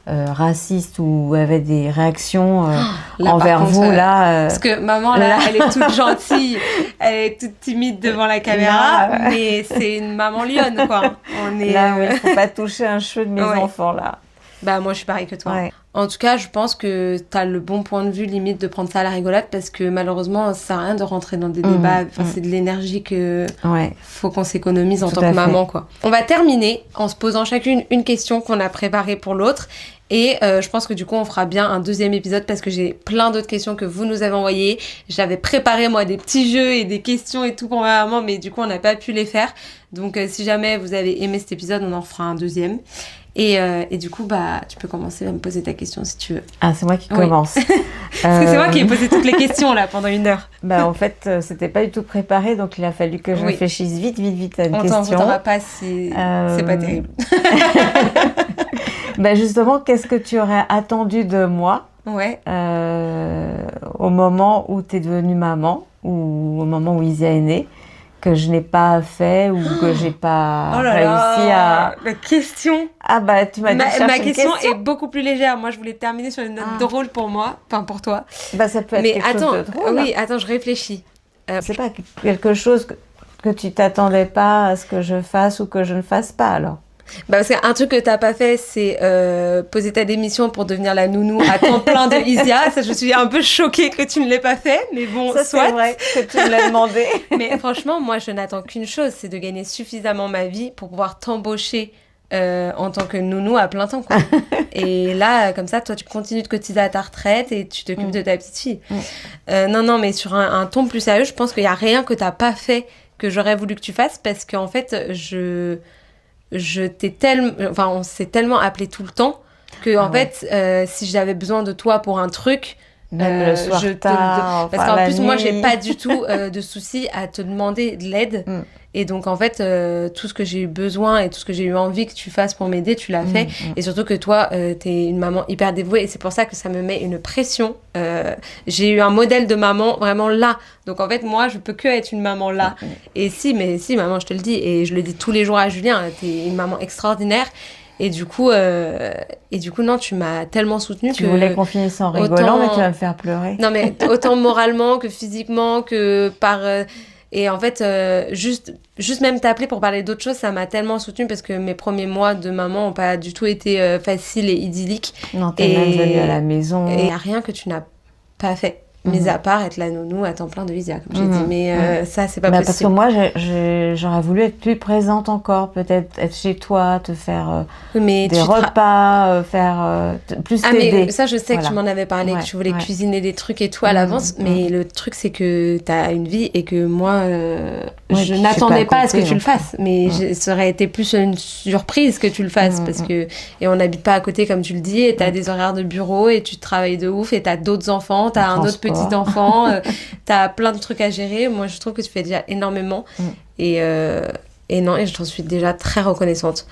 racistes ou avaient des réactions envers vous là
parce que maman là elle est toute gentille, elle est toute timide devant la caméra mais c'est une maman lionne quoi.
Il faut pas toucher un cheveu de mes enfants là.
Moi je suis pareil que toi. En tout cas je pense que t'as le bon point de vue limite de prendre ça à la rigolade parce que malheureusement ça sert à rien de rentrer dans des débats, c'est de l'énergie que faut qu'on s'économise en tant que maman quoi. On va terminer en se posant chacune une question qu'on a préparée pour l'autre. Et je pense que du coup on fera bien un deuxième épisode parce que j'ai plein d'autres questions que vous nous avez envoyées. J'avais préparé moi des petits jeux et des questions et tout pour ma maman mais du coup on n'a pas pu les faire. Donc si jamais vous avez aimé cet épisode on en fera un deuxième. Et du coup tu peux commencer à me poser ta question si tu veux.
Ah c'est moi qui commence.
Parce que c'est moi qui ai posé toutes les questions là pendant 1 heure.
En fait c'était pas du tout préparé donc il a fallu que je réfléchisse vite à une question.
On t'en pas si c'est pas terrible.
Justement, qu'est-ce que tu aurais attendu de moi au moment où tu es devenue maman ou au moment où Isia est née que je n'ai pas fait ou que j'ai pas réussi à...
La question
tu m'as dit
ma question est beaucoup plus légère. Moi, je voulais terminer sur une note drôle pour moi, enfin pour toi.
Ça peut être quelque chose de drôle.
Oui, attends, je réfléchis.
C'est pas quelque chose que tu t'attendais pas à ce que je fasse ou que je ne fasse pas alors.
Parce qu'un truc que t'as pas fait, c'est poser ta démission pour devenir la nounou à temps plein de Isia. Ça, je suis un peu choquée que tu ne l'aies pas fait, mais bon,
ça,
soit.
C'est vrai que tu me l'as demandé.
Mais franchement, moi, je n'attends qu'une chose, c'est de gagner suffisamment ma vie pour pouvoir t'embaucher en tant que nounou à plein temps, quoi. Et là, comme ça, toi, tu continues de cotiser à ta retraite et tu t'occupes de ta petite fille. Non, mais sur un ton plus sérieux, je pense qu'il y a rien que t'as pas fait que j'aurais voulu que tu fasses parce qu'en fait, on s'est tellement appelé tout le temps que en fait si j'avais besoin de toi pour un truc
même le soir tard,
parce qu'en plus moi j'ai pas du tout de souci à te demander de l'aide et donc en fait tout ce que j'ai eu besoin et tout ce que j'ai eu envie que tu fasses pour m'aider tu l'as fait et surtout que toi t'es une maman hyper dévouée et c'est pour ça que ça me met une pression. J'ai eu un modèle de maman vraiment là donc en fait moi je peux que être une maman là et si maman je te le dis et je le dis tous les jours à Julien t'es une maman extraordinaire Et du coup, non, tu m'as tellement soutenue que...
Tu voulais qu'on finisse en rigolant, mais tu vas me faire pleurer.
Non, mais autant moralement que physiquement, que par... Et en fait, juste même t'appeler pour parler d'autres choses, ça m'a tellement soutenue parce que mes premiers mois de maman n'ont pas du tout été faciles et idylliques.
Non, t'es même venue à la maison.
Et il n'y a rien que tu n'as pas fait. Mis à part être la nounou à temps plein de Lydia, comme j'ai dit. Mais ça, c'est pas possible.
Parce que moi, j'aurais voulu être plus présente encore. Peut-être être chez toi, te faire des repas, plus t'aider.
Mais ça, je sais que tu m'en avais parlé, que tu voulais cuisiner des trucs et tout à l'avance. Mais le truc, c'est que t'as une vie et que moi, je n'attendais pas à ce que tu le fasses. Mais ça aurait été plus une surprise que tu le fasses. Et on n'habite pas à côté, comme tu le dis. Et t'as des horaires de bureau et tu travailles de ouf. Et t'as d'autres enfants, t'as un autre petit enfant, t'as plein de trucs à gérer. Moi, je trouve que tu fais déjà énormément. Et je t'en suis déjà très reconnaissante.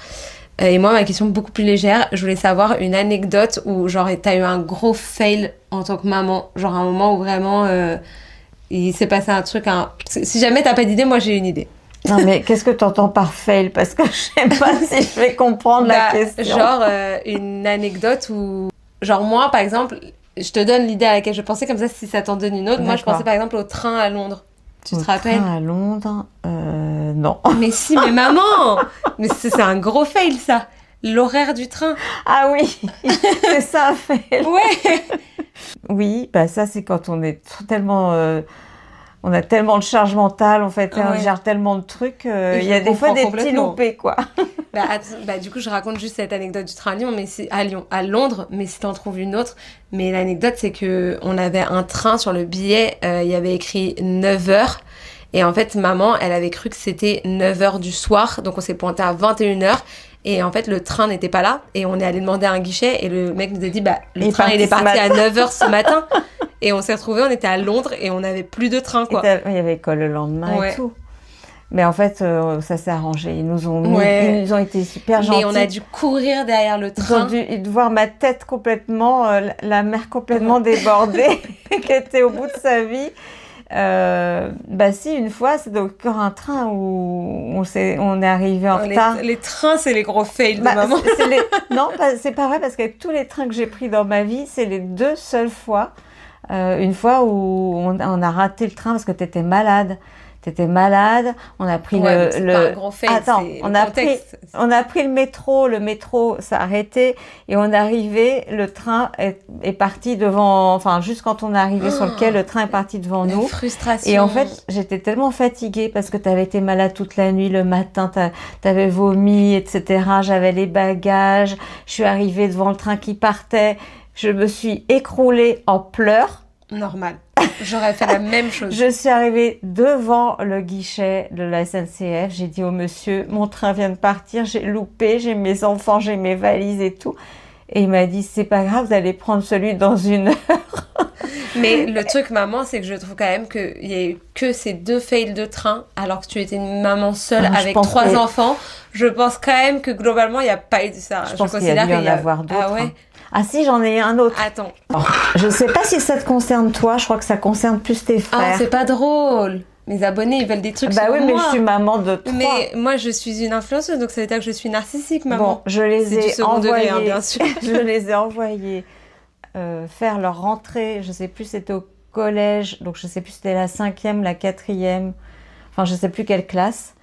Et moi, ma question beaucoup plus légère, je voulais savoir une anecdote où, genre, t'as eu un gros fail en tant que maman. Genre, un moment où vraiment, il s'est passé un truc... Si jamais t'as pas d'idée, moi, j'ai une idée.
Non, mais qu'est-ce que t'entends par fail? Parce que je sais pas si je vais comprendre la question.
Genre, une anecdote où... Genre, moi, par exemple... Je te donne l'idée à laquelle je pensais, comme ça, si ça t'en donne une autre. Moi, je pensais par exemple au train à Londres. Tu te rappelles?
Train à Londres non.
Mais si, mais maman! Mais c'est un gros fail, ça. L'horaire du train.
Ah oui, c'est ça un fail.
Ouais.
Oui, bah ça, c'est quand on est tellement... on a tellement de charge mentale, en fait, on gère tellement de trucs. Il y a des fois des petits loupés, quoi.
Du coup, je raconte juste cette anecdote du train à Lyon, mais c'est à Londres, mais si t'en trouves une autre. Mais l'anecdote, c'est que on avait un train sur le billet, il y avait écrit 9h. Et en fait, maman, elle avait cru que c'était 9h du soir, donc on s'est pointé à 21h. Et en fait, le train n'était pas là. Et on est allé demander à un guichet. Et le mec nous a dit, le train, il est parti à 9h ce matin. Et on s'est retrouvés, on était à Londres et on n'avait plus de train, quoi.
Il y avait école le lendemain et tout. Mais en fait, ça s'est arrangé. Ils nous ont été super gentils.
Mais on a dû courir derrière le train.
Ils ont dû voir ma tête complètement, la mère complètement débordée, qui était au bout de sa vie. Si, une fois, c'est encore un train où on est arrivé en retard.
Les trains, c'est les gros fails de maman.
Non, c'est pas vrai, parce qu'avec tous les trains que j'ai pris dans ma vie, c'est les 2 seules fois. Une fois où on a raté le train parce que t'étais malade. On a pris
c'est pas un gros fail,
on a pris le métro s'est arrêté et on est arrivé, le train est parti devant, enfin juste quand on est arrivé sur le quai, le train est parti devant nous.
Frustration.
Et en fait, j'étais tellement fatiguée parce que t'avais été malade toute la nuit, le matin t'avais vomi, etc. J'avais les bagages, je suis arrivée devant le train qui partait, je me suis écroulée en pleurs.
Normal. J'aurais fait la même chose.
Je suis arrivée devant le guichet de la SNCF. J'ai dit au monsieur, mon train vient de partir, j'ai loupé, j'ai mes enfants, j'ai mes valises et tout. Et il m'a dit, c'est pas grave, vous allez prendre celui dans 1 heure.
Mais le truc, maman, c'est que je trouve quand même qu'il y a eu que ces 2 fails de train, alors que tu étais une maman seule avec 3 enfants. Je pense quand même que globalement, il n'y a pas eu ça.
Je pense qu'il y a dû en avoir d'autres.
Ah ouais.
Ah si, j'en ai un autre.
Attends.
Je sais pas si ça te concerne toi, je crois que ça concerne plus tes frères.
Ah, c'est pas drôle. Mes abonnés, ils veulent des trucs sur moi.
Bah oui, mais je suis maman de 3.
Mais moi, je suis une influenceuse, donc ça veut dire que je suis narcissique, maman.
Bon, je les ai envoyés,
bien sûr.
je les ai envoyés faire leur rentrée, je sais plus, c'était au collège, donc je sais plus, c'était la 5e, la 4e, enfin je sais plus quelle classe.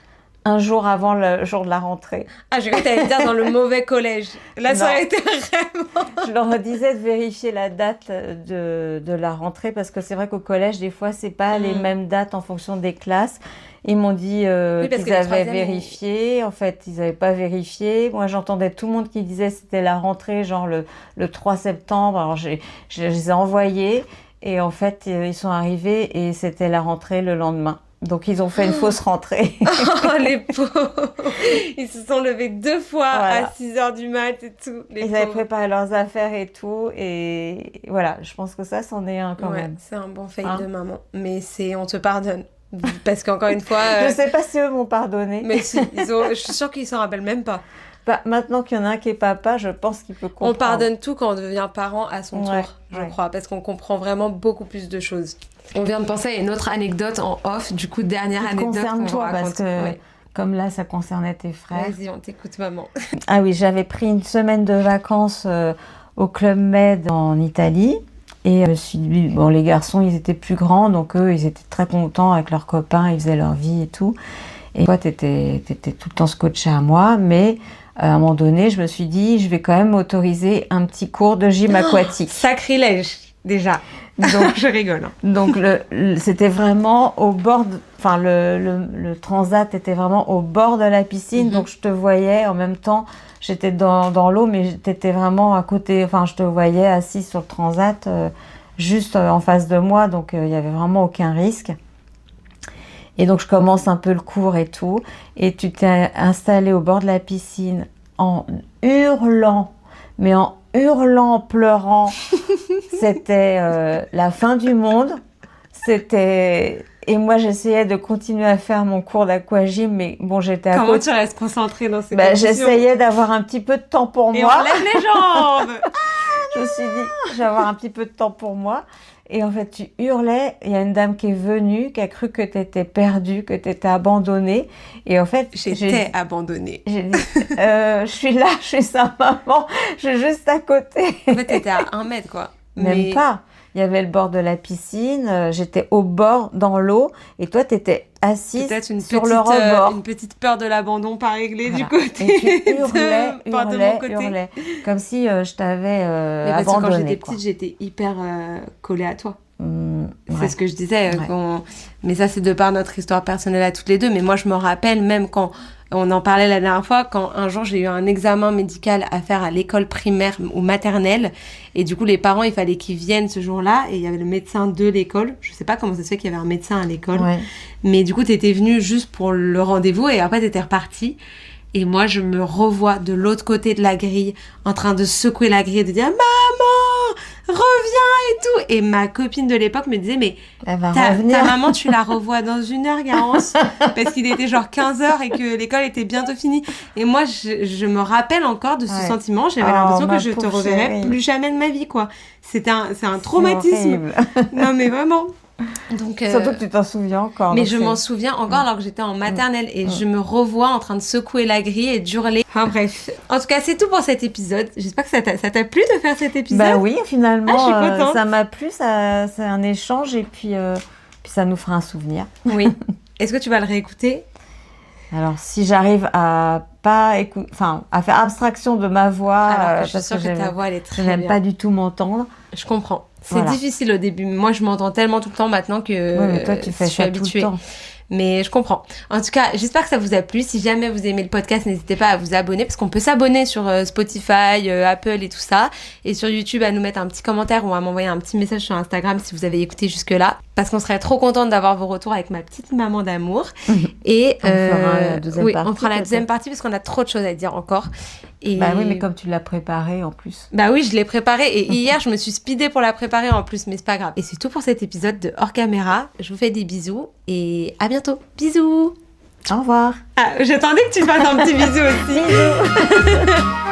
Un jour avant le jour de la rentrée.
Ah, je crois que t'allais dire dans le mauvais collège. Là, ça aurait été vraiment...
Je leur disais de vérifier la date de la rentrée parce que c'est vrai qu'au collège, des fois, c'est pas les mêmes dates en fonction des classes. Ils m'ont dit qu'ils avaient vérifié. En fait, ils n'avaient pas vérifié. Moi, j'entendais tout le monde qui disait que c'était la rentrée, genre le 3 septembre. Alors, je les ai envoyés et en fait, ils sont arrivés et c'était la rentrée le lendemain. Donc, ils ont fait une fausse rentrée.
Oh, les pauvres! Ils se sont levés 2 fois à 6h du mat et tout.
Ils avaient préparé leurs affaires et tout. Et voilà, je pense que ça, c'en est un quand même.
C'est un bon fail de maman. Mais on te pardonne. Parce qu'encore une fois...
Je sais pas si eux m'ont pardonné.
Mais si, je suis sûre qu'ils s'en rappellent même pas.
Maintenant qu'il y en a un qui est papa, je pense qu'il peut comprendre.
On pardonne tout quand on devient parent à son tour, je crois, parce qu'on comprend vraiment beaucoup plus de choses. On vient de penser à une autre anecdote en off, du coup, dernière anecdote
concerne
qu'on
toi,
raconte.
Parce que comme là, ça concernait tes frères.
Vas-y, on t'écoute, maman.
Ah oui, j'avais pris une semaine de vacances au Club Med en Italie. Et je me suis dit, bon, les garçons, ils étaient plus grands, donc eux, ils étaient très contents avec leurs copains, ils faisaient leur vie et tout. Et toi, t'étais tout le temps scotché à moi, mais à un moment donné, je me suis dit, je vais quand même m'autoriser un petit cours de gym aquatique.
Sacrilège, déjà. Donc, je rigole. Hein.
Donc, c'était vraiment au bord, le transat était vraiment au bord de la piscine, donc je te voyais en même temps. J'étais dans l'eau, mais t'étais vraiment à côté. Enfin, je te voyais assis sur le transat, juste en face de moi, donc il y avait vraiment aucun risque. Et donc, je commence un peu le cours et tout. Et tu t'es installé au bord de la piscine en hurlant, mais en hurlant, en pleurant. C'était la fin du monde. Et moi, j'essayais de continuer à faire mon cours d'aquagym, mais bon, j'étais à côté.
Comment tu restes concentrée dans ces conditions?
J'essayais d'avoir un petit peu de temps pour moi.
Et on lève les jambes.
Je me suis dit, je vais avoir un petit peu de temps pour moi. Et en fait, tu hurlais. Il y a une dame qui est venue, qui a cru que tu étais perdue, que tu étais abandonnée. Et en fait,
j'étais abandonnée.
J'ai dit, je suis là, je suis sa maman, je suis juste à côté.
En fait, t'étais à 1 mètre, quoi.
Même pas. Il y avait le bord de la piscine, j'étais au bord, dans l'eau, et toi, tu étais assise sur le rebord.
Une petite peur de l'abandon pas réglée du côté
et tu hurlais, comme si je t'avais abandonné.
Parce que quand j'étais petite, j'étais hyper collée à toi. C'est ce que je disais. Mais ça, c'est de par notre histoire personnelle à toutes les deux. Mais moi, je me rappelle, même quand on en parlait la dernière fois, quand un jour, j'ai eu un examen médical à faire à l'école primaire ou maternelle. Et du coup, les parents, il fallait qu'ils viennent ce jour-là. Et il y avait le médecin de l'école. Je sais pas comment ça se fait qu'il y avait un médecin à l'école. Ouais. Mais du coup, t'étais venue juste pour le rendez-vous. Et après, t'étais repartie. Et moi, je me revois de l'autre côté de la grille, en train de secouer la grille et de dire « Maman, reviens !» et tout. Et ma copine de l'époque me disait « Mais ta maman, tu la revois dans 1 heure, Garance ?» Parce qu'il était genre 15h et que l'école était bientôt finie. Et moi, je me rappelle encore de ce sentiment. J'avais l'impression que je te reverrais plus jamais de ma vie, quoi. C'est un traumatisme. Non, mais vraiment. Donc,
surtout que tu t'en souviens encore.
Mais je m'en souviens encore alors que j'étais en maternelle et je me revois en train de secouer la grille et d'hurler. Enfin bref. En tout cas, c'est tout pour cet épisode. J'espère que ça t'a plu de faire cet épisode.
Bah oui, finalement,
je suis contente.
Ça m'a plu. C'est un échange et puis ça nous fera un souvenir.
Oui. Est-ce que tu vas le réécouter?
Alors, si j'arrive à à faire abstraction de ma voix,
alors que je suis sûre que ta voix elle est très bien.
Je n'aime pas du tout m'entendre.
Je comprends. C'est difficile au début. Moi, je m'entends tellement tout le temps maintenant que
mais toi, tu fais
je suis habituée. Tout le temps. Mais je comprends. En tout cas, j'espère que ça vous a plu. Si jamais vous aimez le podcast, n'hésitez pas à vous abonner parce qu'on peut s'abonner sur Spotify, Apple et tout ça. Et sur YouTube, à nous mettre un petit commentaire ou à m'envoyer un petit message sur Instagram si vous avez écouté jusque-là. Parce qu'on serait trop contente d'avoir vos retours avec ma petite maman d'amour. Et
on fera la deuxième partie.
On fera la deuxième partie parce qu'on a trop de choses à dire encore. Et...
Bah oui, mais comme tu l'as préparée en plus.
Bah oui, je l'ai préparée et hier, je me suis speedée pour la préparer en plus, mais c'est pas grave. Et c'est tout pour cet épisode de Hors Caméra. Je vous fais des bisous et à bientôt. Bisous.
Au revoir.
Ah, j'attendais que tu fasses un petit bisou aussi.
Bisous.